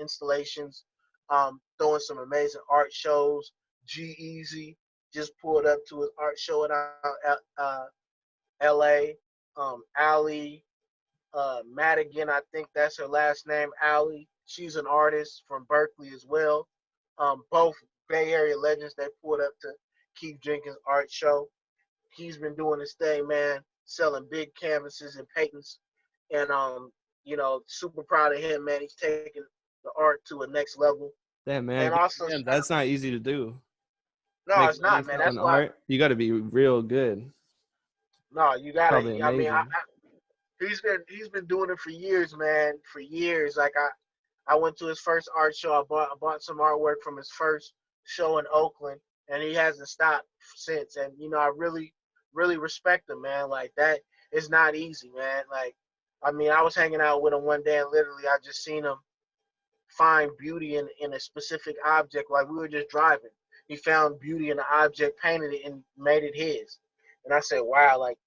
installations, throwing some amazing art shows. G Easy just pulled up to his art show in L.A. Allie Madigan, I think that's her last name, Allie. She's an artist from Berkeley as well. Both Bay Area legends that pulled up to Keith Jenkins' art show. He's been doing his thing, man, selling big canvases and paintings, and super proud of him, man. He's taking the art to a next level, Damn, and man. also Damn, that's not easy to do. no, Make it's money not, man. That's selling why art. You got to be real good. no, you gotta. Probably I mean, amazing. he's been doing it for years, man. For years, like I went to his first art show. I bought some artwork from his first show in Oakland, and he hasn't stopped since. And I really respect him, man. Like that is not easy, man. Like, I mean, I was hanging out with him one day, and literally, I just seen him find beauty in a specific object. Like we were just driving, he found beauty in the object, painted it, and made it his. And I said, wow, like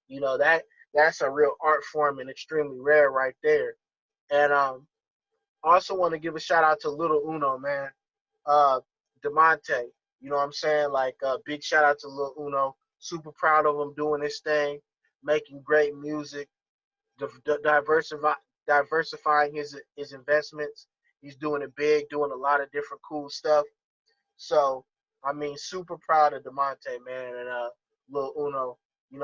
that's a real art form and extremely rare right there. And I also want to give a shout out to Little Uno, man. Uh, Demonte, you know what I'm saying? Like, big shout out to Little Uno. Super proud of him doing this thing, making great music, diversifying his investments. He's doing it big, doing a lot of different cool stuff. So, I mean, super proud of Demonte, man, and Lil Uno.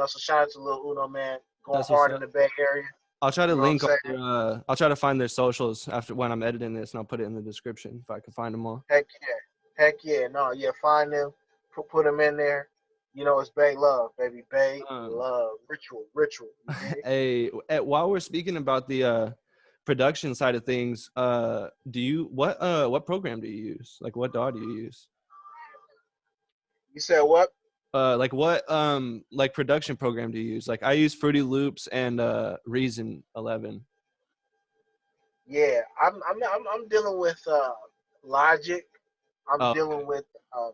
So shout out to Lil Uno, man, going That's what's hard in up. the Bay Area. I'll try to You know what I'm link all saying? I'll try to find their socials after when I'm editing this, and I'll put it in the description if I can find them all. Heck yeah. Heck yeah. No, yeah, find them, put them in there. It's Bay Love, baby. Bay Um, Love. Ritual. You dig? while we're speaking about the production side of things, what program do you use? Like, what DAW do you use? You said what? Like what like production program do you use? Like I use Fruity Loops and Reason 11. Yeah, I'm dealing with Logic. I'm Oh, okay. dealing with uh,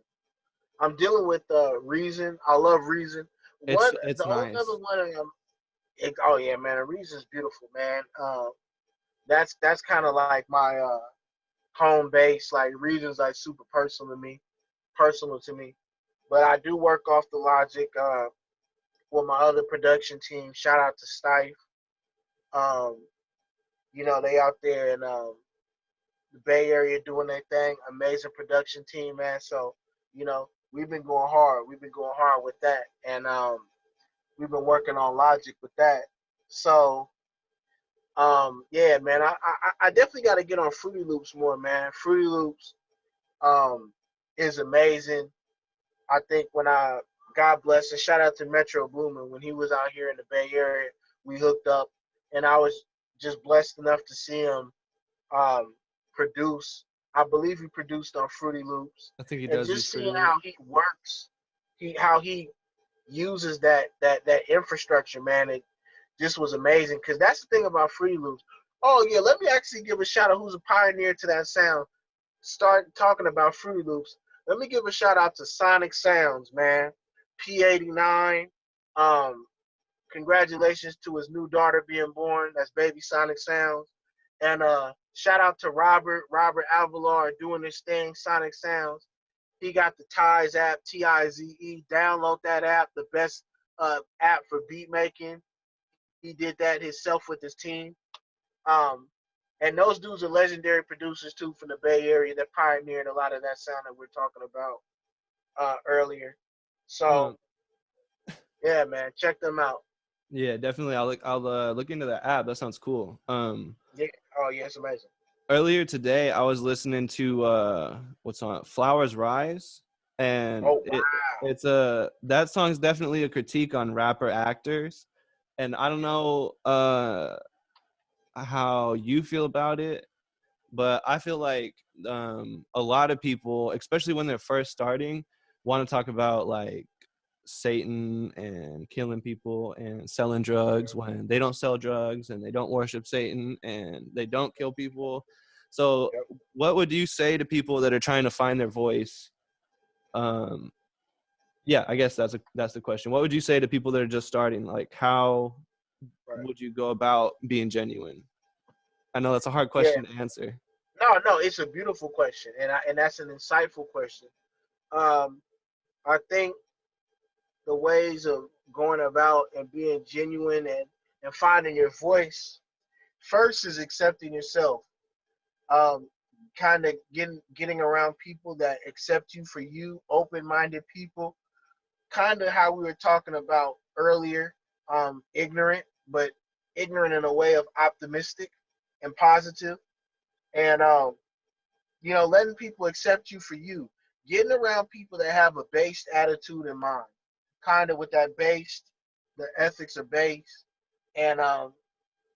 I'm dealing with Reason. I love Reason. It's The only nice. other one oh yeah, man, Reason's beautiful, man. That's kind of like my home base. Like Reason's like super personal to me. But I do work off the Logic with my other production team. Shout out to Stife. Um, they out there in the Bay Area doing their thing. Amazing production team, man. So, we've been going hard. We've been going hard with that. And we've been working on Logic with that. So, yeah, man, I definitely got to get on Fruity Loops more, man. Fruity Loops um, is amazing. I think God bless and shout out to Metro Boomin when he was out here in the Bay Area, we hooked up, and I was just blessed enough to see him um, produce. I believe he produced on Fruity Loops, I think he and does use just Fruity seeing how Loops. he works, how he uses that infrastructure, man. just was amazing. Because that's the thing about Fruity Loops. Oh yeah, let me actually give a shout out who's a pioneer to that sound. Start talking about Fruity Loops. Let me give a shout out to Sonic Sounds, man. P89. Um, Congratulations to his new daughter being born. That's baby Sonic Sounds. And shout out to Robert Avalar doing his thing, Sonic Sounds. He got the Tize app, Tize. Download that app, the best app for beat making. He did that himself with his team. Um, and those dudes are legendary producers too from the Bay Area that pioneered a lot of that sound that we're talking about earlier. So Um, yeah, man, check them out. yeah, definitely. I'll look into that app. That sounds cool. Yeah. Oh yeah, it's amazing. Earlier today I was listening to what's on Flowers Rise, and Oh wow. it's a that song's definitely a critique on rapper actors, and I don't know how you feel about it, but I feel like a lot of people, especially when they're first starting, want to talk about like Satan and killing people and selling drugs when they don't sell drugs and they don't worship Satan and they don't kill people. So Yep. what would you say to people that are trying to find their voice? Yeah, I guess that's the question. What would you say to people that are just starting? Like, how Right. would you go about being genuine? I know that's a hard Yeah. question to answer. No, it's a beautiful question, and that's an insightful question. Um, I think the ways of going about and being genuine and finding your voice first is accepting yourself. Um, kind of getting around people that accept you for you, open-minded people. Kind of how we were talking about earlier. Ignorant, but ignorant in a way of optimistic and positive, and letting people accept you for you. Getting around people that have a based attitude in mind, kind of with that based, the ethics are based, and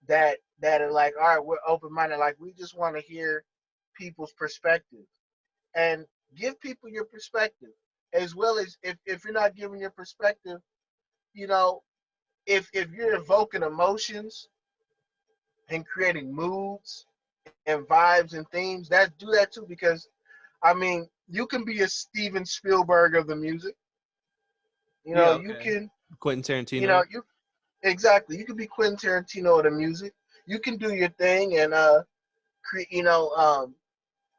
that are like, all right, we're open minded. Like we just want to hear people's perspective and give people your perspective, as well as if you're not giving your perspective, you know, if you're evoking emotions and creating moods and vibes and themes, that do that too because I mean, you can be a Steven Spielberg of the music. Yeah, You okay. can, Quentin you Tarantino. know, you exactly. You can be Quentin Tarantino of the music. You can do your thing and create,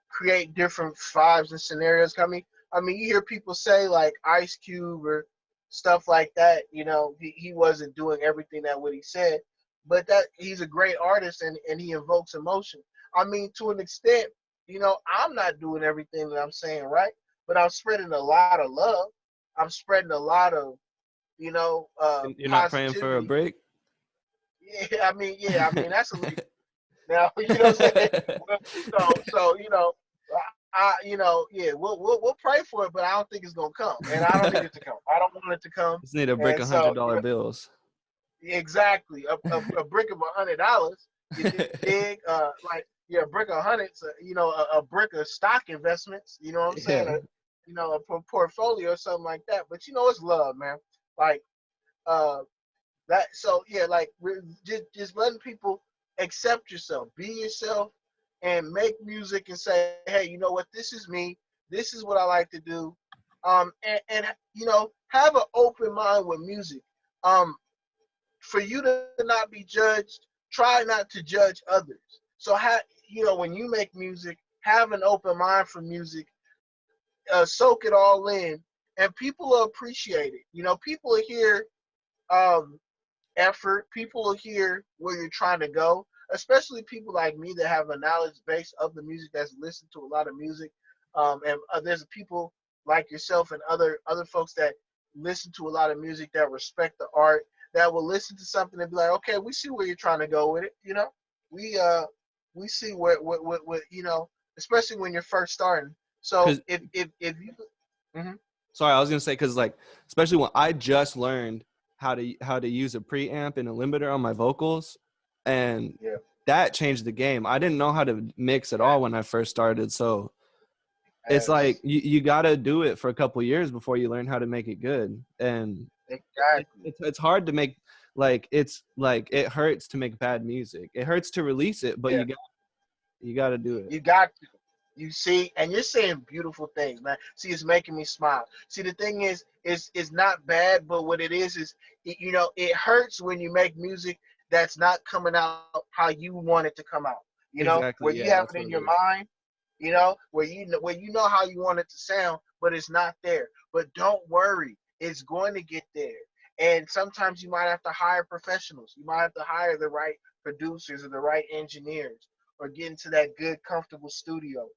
create different vibes and scenarios. I mean, you hear people say like Ice Cube or stuff like that. He wasn't doing everything that what he said, but that he's a great artist and he evokes emotion. I mean, to an extent, I'm not doing everything that I'm saying right, but I'm spreading a lot of love. I'm spreading a lot of You're not praying for a positivity. break? Yeah, I mean that's a leap. Now, you know what I'm saying? Well, yeah, we'll pray for it, but I don't think it's gonna come, and I don't need it to come. I don't want it to come, Just need a brick and of so $100 bills. exactly a brick of $100. You dig? A brick of hundred. So, a brick of stock investments. You know what I'm saying? Yeah. A portfolio or something like that. But it's love, man. Like uh, that. So yeah, like just letting people accept yourself, be yourself, and make music and say, hey, you know what? This is me. This is what I like to do. And have an open mind with music. For you to not be judged, try not to judge others. So when you make music, have an open mind for music, soak it all in, and people will appreciate it. People will hear um, effort. People will hear where you're trying to go, especially people like me that have a knowledge base of the music, that's listened to a lot of music. And there's people like yourself and other folks that listen to a lot of music, that respect the art, that will listen to something and be like, okay, we see where you're trying to go with it. We see what especially when you're first starting. So Because if you, mm-hmm, sorry, I was gonna say because like especially when I just learned how to use a preamp and a limiter on my vocals, and yeah, that changed the game. I didn't know how to mix at all when I first started, so it's like yes, you got to do it for a couple years before you learn how to make it good, and exactly, it's hard to make Like it's like it hurts to make bad music. It hurts to release it, but Yeah. you got to do it. You got to. You see, and you're saying beautiful things, man. See, it's making me smile. See, the thing is, it's not bad, but what it is, you know, it hurts when you make music that's not coming out how you want it to come out. You know, Exactly. where you Yeah, have that's it what in it your is. mind, you know, where you know how you want it to sound, but it's not there. But don't worry, it's going to get there. And sometimes you might have to hire professionals. You might have to hire the right producers or the right engineers, or get into that good, comfortable studio,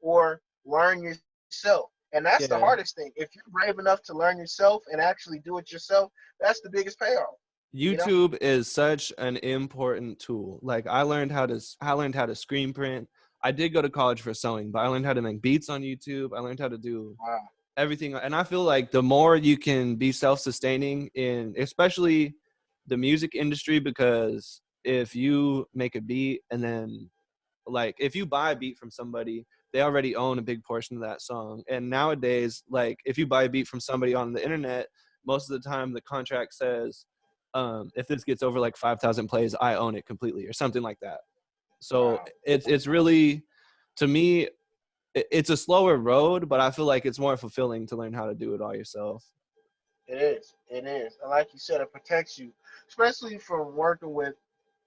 or learn yourself. And that's the Yeah. hardest thing. If you're brave enough to learn yourself and actually do it yourself, that's the biggest payoff. You know? YouTube is such an important tool. Like I learned how to screen print. I did go to college for sewing, but I learned how to make beats on YouTube. I learned how to do Wow. everything, and I feel like the more you can be self-sustaining in especially the music industry, because if you make a beat and then like if you buy a beat from somebody, they already own a big portion of that song. And nowadays, like if you buy a beat from somebody on the internet, most of the time the contract says, if this gets over like 5,000 plays, I own it completely or something like that. So Wow. it's really, to me, it's a slower road, but I feel like it's more fulfilling to learn how to do it all yourself. It is. It is. And like you said, it protects you, especially from working with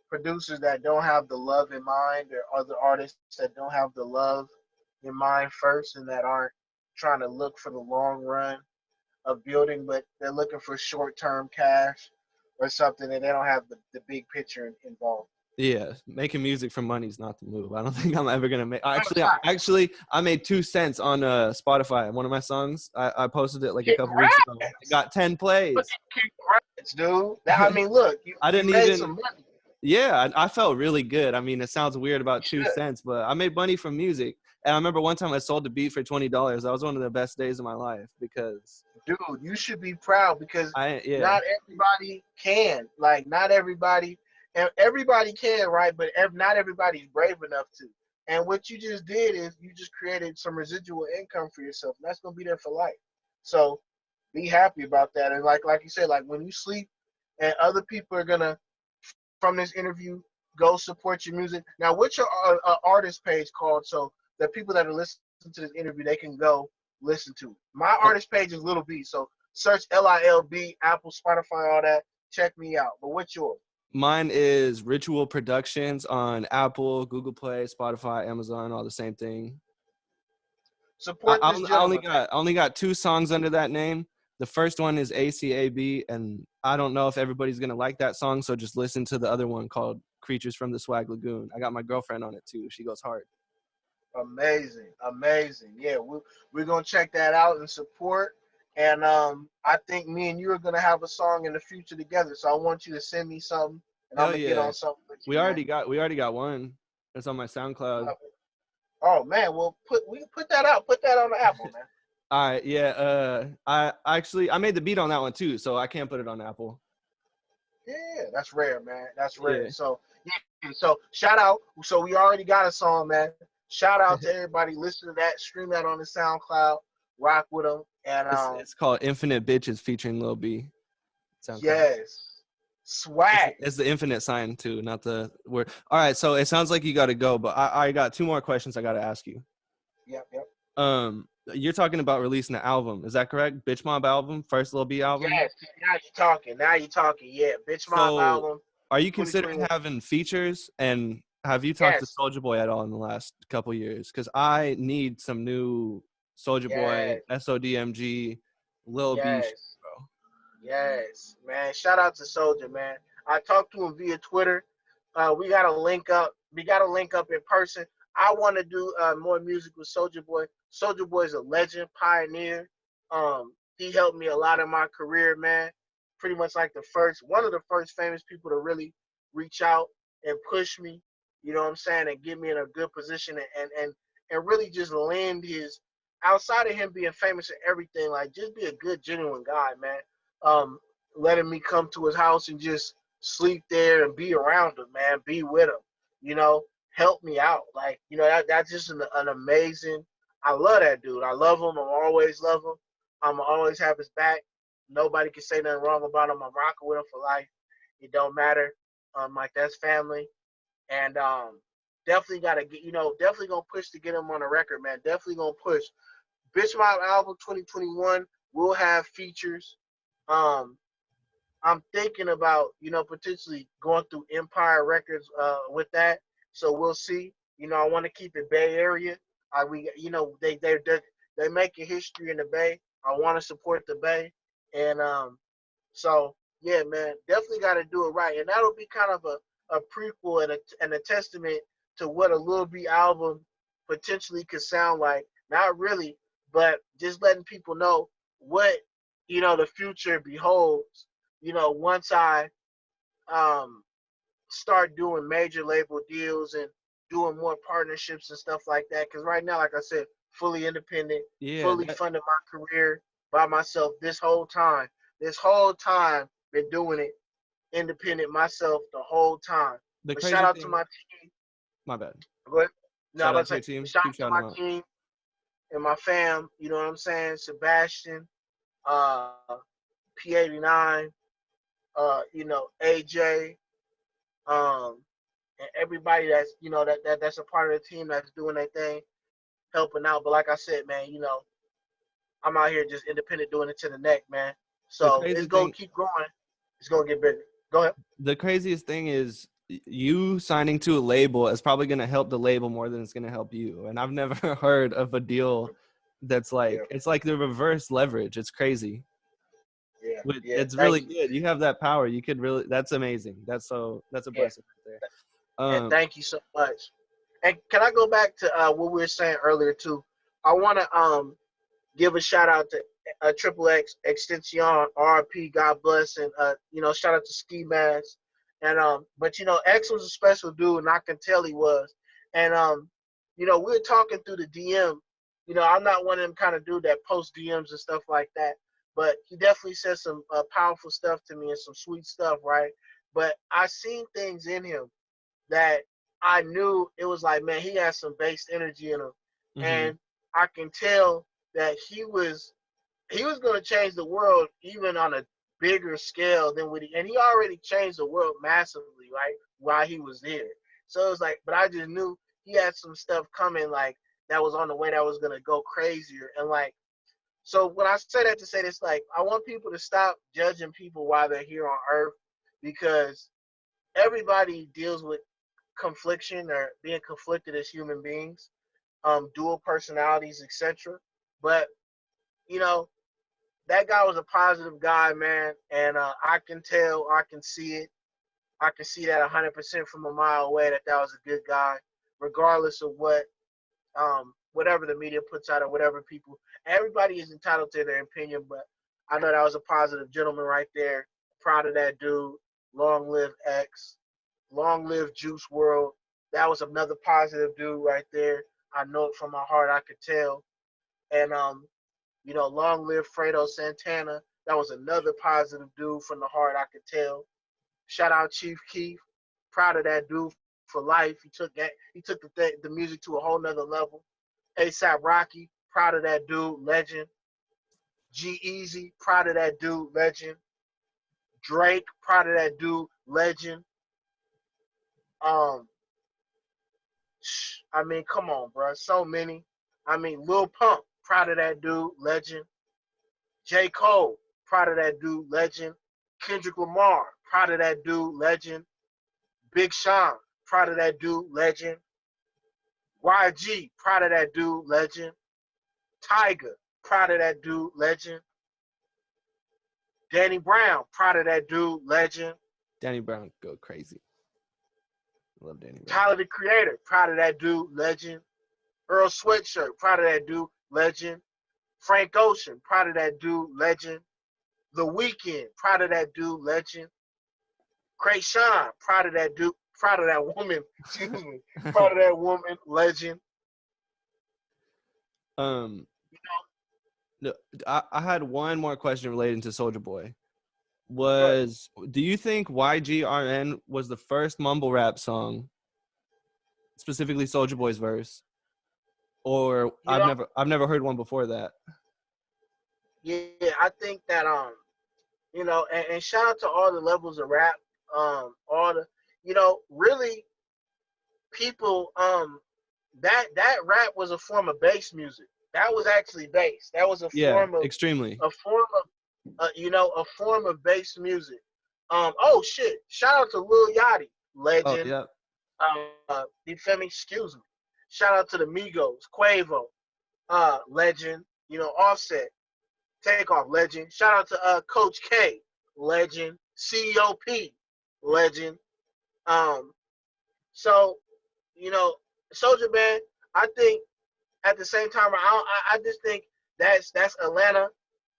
producers that don't have the love in mind, or other artists that don't have the love in mind first, and that aren't trying to look for the long run of building, but they're looking for short term cash or something, and they don't have the big picture involved. Yeah, making music for money is not the move. I don't think I'm ever gonna make. No, it's not. Actually, I made 2 cents on Spotify. One of my songs, I posted it like a couple weeks ago. It Congrats. got 10 plays. Congrats, dude. I mean, look, I you didn't made even. some money. Yeah, I felt really good. I mean, it sounds weird You about two should. cents, but I made money from music. And I remember one time I sold the beat for $20. That was one of the best days of my life because Dude, you should be proud, because yeah, not everybody can. Like, not everybody, and everybody can, right? But not everybody's brave enough to. And what you just did is you just created some residual income for yourself, and that's gonna be there for life. So be happy about that. And like you said, like when you sleep, and other people are gonna, from this interview, go support your music. Now, what's your artist page called, so the people that are listening to this interview, they can go listen to it? My artist page is Little B, so search LILB, Apple, Spotify, all that. Check me out. But what's yours? mine is Ritual Productions on Apple, Google Play, Spotify, Amazon, all the same thing. Support this gentleman, man. I only got 2 songs under that name. The first one is ACAB, and I don't know if everybody's gonna like that song, so just listen to the other one called Creatures from the Swag Lagoon. I got my girlfriend on it too. She goes hard. Amazing, amazing. Yeah, we're gonna check that out and support. And I think me and you are gonna have a song in the future together. So I want you to send me something, and I'm Hell gonna get yeah. on something with you, man. We already got one. It's on my SoundCloud. Love it. Oh man, well we can put that out. Put that on the Apple, man. All right, yeah. I made the beat on that one too, so I can't put it on Apple. Yeah, that's rare, man. That's rare. Yeah. So yeah, so shout out. So we already got a song, man. Shout out to everybody. Listen to that. Stream that on the SoundCloud. Rock with them. And It's called Infinite Bitches featuring Lil B. SoundCloud. yes, swag. It's the infinite sign too, not the word. All right, so it sounds like you got to go, but I got 2 more questions I got to ask you. Yep, yep. You're talking about releasing an album, is that correct? Bitch Mob album, first Lil B album. Yes. Now you're talking. Now you're talking. Yeah, Bitch Mob So, album, are you considering 2021. having features? And have you talked to Yes, Soulja Boy at all in the last couple years? Because I need some new Soulja Boy, yes, SODMG, Lil B shit, yes. bro. Yes, man. Shout out to Soldier, man. I talked to him via Twitter. We got to link up. We got to link up in person. I want to do more music with Soldier Boy. Soldier Boy is a legend, pioneer. He helped me a lot in my career, man. Pretty much like one of the first famous people to really reach out and push me. You know what I'm saying, and get me in a good position, and really just lend his, outside of him being famous and everything, like just be a good, genuine guy, man. Um, Letting me come to his house and just sleep there and be around him, man, be with him, you know, help me out. Like, you know, that's just an amazing, I love that dude. I love him. I'm always love him. I'm always have his back. Nobody can say nothing wrong about him. I'm rocking with him for life. It don't matter. Like that's family, and definitely gotta get, definitely gonna push to get him on a record, man. Definitely gonna push. Bitch Mob album 2021 will have features. Um, I'm thinking about, potentially going through Empire Records with that. So we'll see. I want to keep it Bay Area. They making history in the Bay. I want to support the Bay, and so yeah, man, definitely got to do it right, and that'll be kind of a prequel and a testament to what a Lil B album potentially could sound like. Not really, but just letting people know what the future beholds. Once I um start doing major label deals and doing more partnerships and stuff like that. Because right now, like I said, fully independent, Yeah, fully funded my career by myself this whole time. This whole time, been doing it independent myself the whole time. the But shout crazy out to thing. my team. My bad. Go ahead. No, I'm Shout about out to to say, your team. shout Keep out to shouting my them out. team and my fam. You know what I'm saying? Sebastian, uh, P89, AJ, um, and everybody that's that's a part of the team that's doing their thing, helping out. But like I said, man, I'm out here just independent doing it to the neck, man. The So crazy it's gonna thing. keep growing. It's gonna get bigger. Go ahead. The craziest thing is you signing to a label is probably going to help the label more than it's going to help you. And I've never heard of a deal that's like, Yeah, it's like the reverse leverage. It's crazy. yeah, yeah. It's really Thank you. good. You have that power. You could really, that's amazing. That's a Yeah, blessing right there. and thank you so much. And can I go back to what we were saying earlier too? I want to give a shout out to Triple X Extension RP. God bless, and shout out to Ski Mask. And but X was a special dude, and I can tell he was. And we were talking through the DM. I'm not one of them kind of dude that post DMs and stuff like that. But he definitely said some powerful stuff to me and some sweet stuff, right? But I seen things in him that I knew it was like, man, he has some based energy in him, Mm-hmm. and I can tell that he was going to change the world even on a bigger scale than what and he already changed the world massively, right? While he was there. So it was like, but I just knew he had some stuff coming like that was on the way that was going to go crazier. And like, so when I say that to say this, like, I want people to stop judging people while they're here on earth, because everybody deals with confliction or being conflicted as human beings, dual personalities, etc. But you know, that guy was a positive guy, man, and I can tell, I can see it, I can see that 100% from a mile away that was a good guy, regardless of whatever the media puts out or whatever people. Everybody is entitled to their opinion, but I know that was a positive gentleman right there. Proud of that dude. Long live X. Long live Juice World. That was another positive dude right there. I know it from my heart. I could tell. And long live Fredo Santana. That was another positive dude from the heart. I could tell. Shout out Chief Keef. Proud of that dude for life. He took the music to a whole nother level. ASAP Rocky. Proud of that dude. Legend. G Easy. Proud of that dude. Legend. Drake. Proud of that dude. Legend. Um, I mean, come on, bro. So many. I mean, Lil Pump. Proud of that dude. Legend. J. Cole, proud of that dude, legend. Kendrick Lamar, proud of that dude, legend. Big Sean, proud of that dude, legend. YG, proud of that dude, legend. Tiger, proud of that dude, legend. Danny Brown, proud of that dude, legend. Danny Brown go crazy. I love Danny Brown. Tyler the Creator, proud of that dude, legend. Earl Sweatshirt, proud of that dude, legend. Frank Ocean, proud of that dude, legend. The Weeknd, proud of that dude, legend. Krayshawn, proud of that dude, proud of that woman, excuse me, proud of that woman, legend. um, no, I had one more question relating to Soldier Boy. Do you think YGRN was the first mumble rap song, specifically Soldier Boy's verse, or You know, I've never heard one before that? yeah, I think that and shout out to all the levels of rap. all the, really people, that rap was a form of bass music. That was actually bass. That was a Yeah, form of extremely. a form of bass music. Oh shit! Shout out to Lil Yachty, Oh, legend. yeah. You feel me? Excuse me. Shout out to the Migos, Quavo, legend. Offset, Takeoff, legend. Shout out to Coach K, legend. COP, legend. Um, so Soldier Man, I think at the same time, I just think that's Atlanta.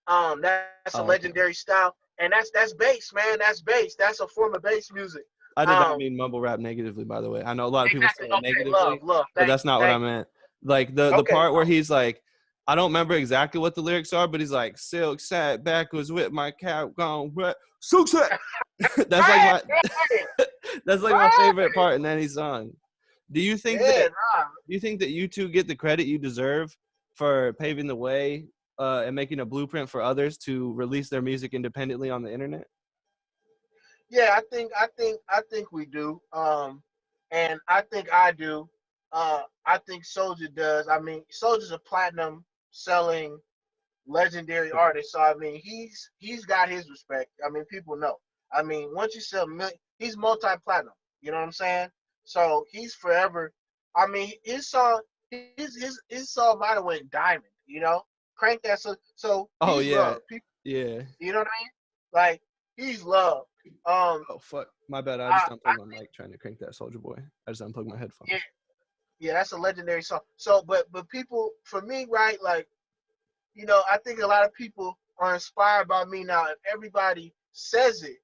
That's a Oh, okay. legendary style, and that's bass, man. That's bass. That's a form of bass music. I did not Um, mean mumble rap negatively, by the way. I know a lot of people say exactly. it Okay, love, negatively, love. but Thank that's you, not what I thank you. meant. Like the Okay, part where he's like, I don't remember exactly what the lyrics are, but he's like, silk sat backwards with my cap gone wet. Silk sat. That's like right, my right, that's like my right. favorite part in any song. Do you think that Yeah, nah. you two get the credit you deserve for paving the way and making a blueprint for others to release their music independently on the internet? Yeah, I think we do. And I think I do. I think Soldier does. I mean, Soldier's a platinum selling legendary artist. So I mean, he's got his respect. I mean, people know. I mean, once you sell million, he's multi-platinum. You know what I'm saying? So he's forever. I mean, his song might have went diamond. Crank that. So Oh he's yeah, loved. People, yeah. you know what I mean? Like he's loved. Um, Oh fuck, my bad. I just I unplugged my mic trying to crank that Soldier Boy. I just unplugged my yeah, headphones. yeah, that's a legendary song. So, but people, for me, right? Like, I think a lot of people are inspired by me now. If everybody says it,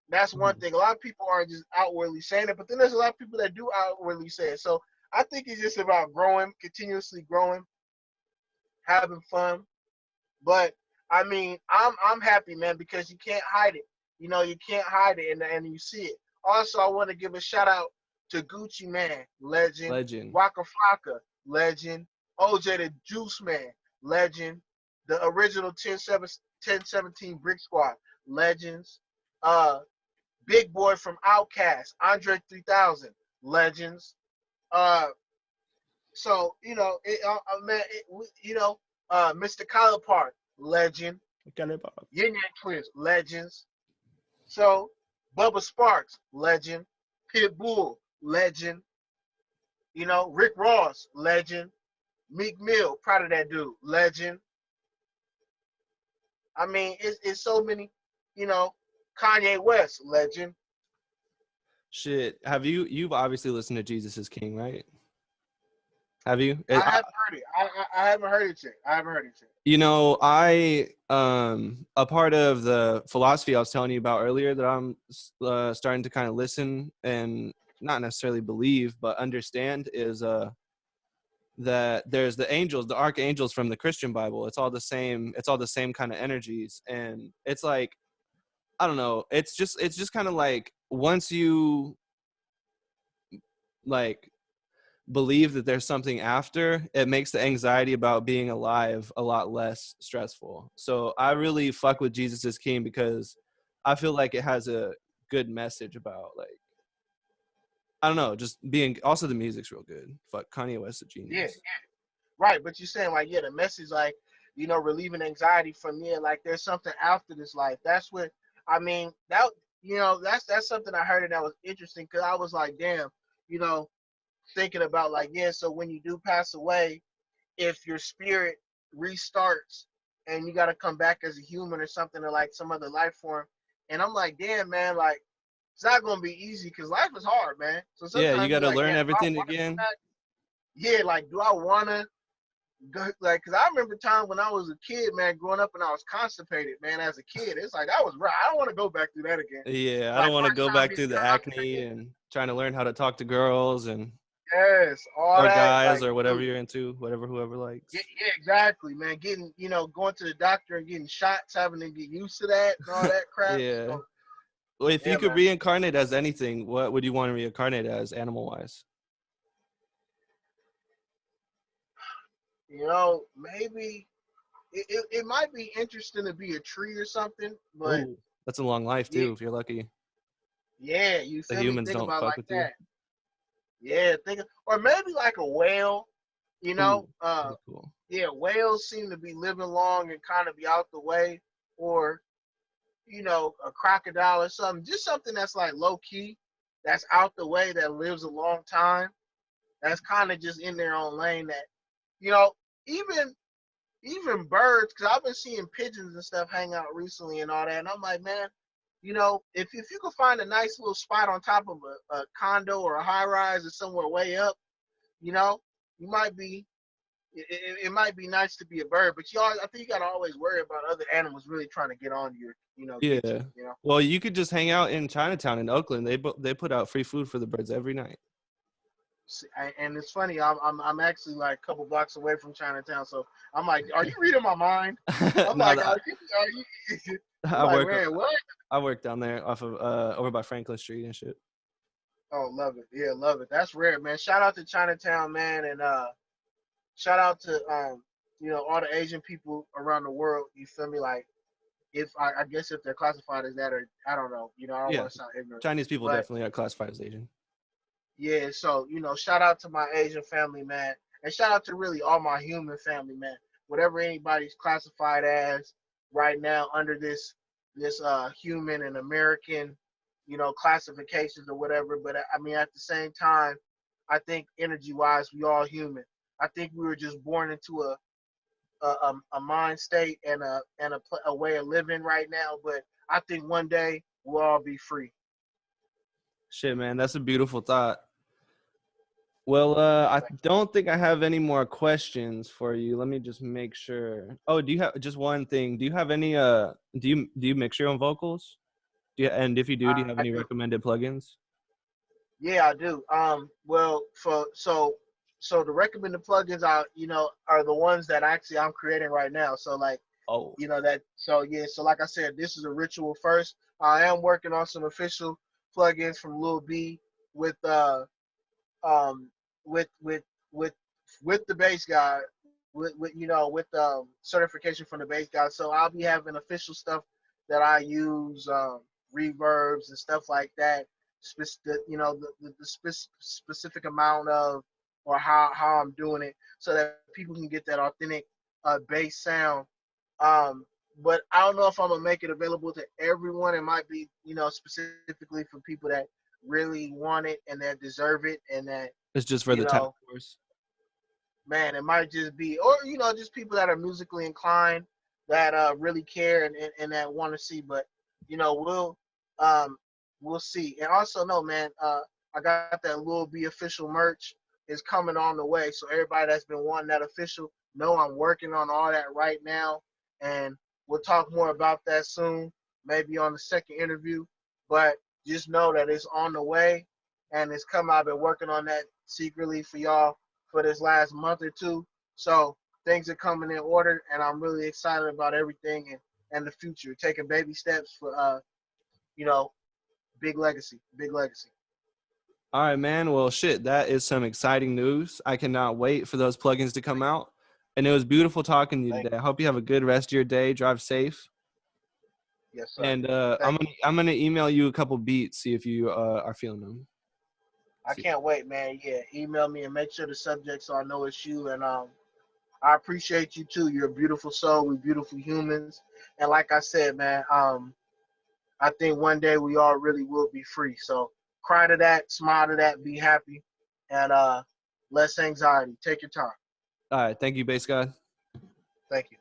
that's one Mhm. thing. A lot of people aren't just outwardly saying it, but then there's a lot of people that do outwardly say it. So I think it's just about growing, continuously growing, having fun. But I mean, I'm happy, man, because you can't hide it. You can't hide it, and you see it. Also, I want to give a shout out to Gucci Man, legend. Legend. Waka Flocka, legend. OJ the Juice Man, legend. The original 1017 Brick Squad, legends. Uh, Big Boy from Outkast, Andre 3000, legends. Uh, so man, Mr. Kyler Park, legend. Yin Yang Twins, legends. So Bubba Sparks, legend. Pitbull, legend. Rick Ross, legend. Meek Mill, proud of that dude, legend. I mean, it's so many. You know, Kanye West, legend. Shit. You've obviously listened to Jesus is King, right? Have you? I haven't heard it. I haven't heard it yet. I haven't heard it yet. I a part of the philosophy I was telling you about earlier that I'm starting to kind of listen and not necessarily believe but understand is that there's the angels, the archangels from the Christian Bible. It's all the same. It's all the same kind of energies, and it's like I don't know. It's just kind of like once you like believe that there's something after, it makes the anxiety about being alive a lot less stressful. So I really fuck with Jesus is King because I feel like it has a good message about like I don't know, just being also the music's real good. Fuck Kanye West a Yeah, genius. right. But you're saying like, yeah, the message like, relieving anxiety from like there's something after this life. That's what I mean. That's something I heard and that was interesting because I was like, damn, you know, thinking about like, yeah, so when you do pass away, if your spirit restarts and you got to come back as a human or something or like some other life form, and I'm like, damn, man, like it's not gonna be easy because life is hard, man. So Yeah, you sometimes got you're to like, learn damn, do I everything want to come again. back? Yeah, like, do I want to go? Like, because I remember time when I was a kid, man, growing up and I was constipated, man, as a kid. It's like, I was right. I don't want to go back through that again. Yeah, I Like, don't want to first go time back being through the acne constipated. and trying to learn how to talk to girls and Yes, all or that. guys Like, or whatever dude, you're into, whatever whoever yeah, likes. yeah, exactly, man. Getting, going to the doctor and getting shots, having to get used to that and all that crap. Yeah. So, Well, if you yeah, could man. reincarnate as anything, what would you want to reincarnate as animal wise? Maybe it might be interesting to be a tree or something, but Oh, that's a long life yeah, too, if you're lucky. Yeah, you The feel me? humans Think don't about it fuck like with you. that. Yeah, or maybe like a whale. You Ooh, know, that'd be cool. yeah, whales seem to be living long and kind of be out the way, or a crocodile or something, just something that's like low key, that's out the way, that lives a long time, that's kind of just in their own lane. That you know, even birds, because I've been seeing pigeons and stuff hang out recently and all that, and I'm like, man, if you could find a nice little spot on top of a condo or a high rise or somewhere way up, you know, you might be. It might be nice to be a bird, but I think you gotta always worry about other animals really trying to get on you, get you, Yeah. Well, you could just hang out in Chinatown in Oakland. They put out free food for the birds every night. And it's funny. I'm actually like a couple blocks away from Chinatown, so I'm like, are you reading my mind? I'm No, like, are you? I'm I like, work man, what? I work down there off of over by Franklin Street and shit. Oh, love it. Yeah, love it. That's rare, man. Shout out to Chinatown, man, and shout out to all the Asian people around the world. You feel me? Like, if I guess if they're classified as that, or I don't know. I don't Yeah, want to sound ignorant, Chinese people but definitely are classified as Asian. yeah. So shout out to my Asian family, man, and shout out to really all my human family, man. Whatever anybody's classified as right now under this human and American, classifications or whatever. But I mean, at the same time, I think energy wise, we all human. I think we were just born into a mind state and a way of living right now. But I think one day we'll all be free. Shit, man, that's a beautiful thought. Well, I don't think I have any more questions for you. Let me just make sure. Oh, do you have just one thing? Do you have any do you mix your own vocals? And if you do you have I any do. recommended plugins? Yeah, I do. Well, so the recommended plugins are the ones that actually I'm creating right now. So like, Oh, that. So yeah. So like I said, this is a ritual first. I am working on some official plugins from Lil B with um with with with with the bass guy with certification from the bass guy. So I'll be having official stuff that I use, reverbs and stuff like that. Specific amount of, or how I'm doing it, so that people can get that authentic bass sound. Um, but I don't know if I'm gonna make it available to everyone. It might be, specifically for people that really want it and that deserve it, and that it's just for you the task know force. man, it might just be, or just people that are musically inclined, that really care, and that want to see. But we'll um we'll see. And also, no, man, I got that Lil B official merch is coming on the way. So everybody that's been wanting that official, know I'm working on all that right now, and we'll talk more about that soon, maybe on the second interview. But just know that it's on the way, and it's coming. I've been working on that secretly for y'all for this last month or two. So things are coming in order, and I'm really excited about everything, and the future. Taking baby steps for you know, big legacy, big legacy. All right, man. Well, shit, that is some exciting news. I cannot wait for those plugins to come out. And it was beautiful talking to you Thank today. I you. hope you have a good rest of your day. Drive safe. Yes, sir. And Thank you. I'm gonna email you a couple beats, see if you are feeling them. I See. can't wait, man. Yeah, email me and make sure the subject so I know it's you. And I appreciate you too. You're a beautiful soul. We're beautiful humans. And like I said, man, I think one day we all really will be free. So cry to that, smile to that, be happy, and less anxiety. Take your time. All right, thank you, Bass God. Thank you.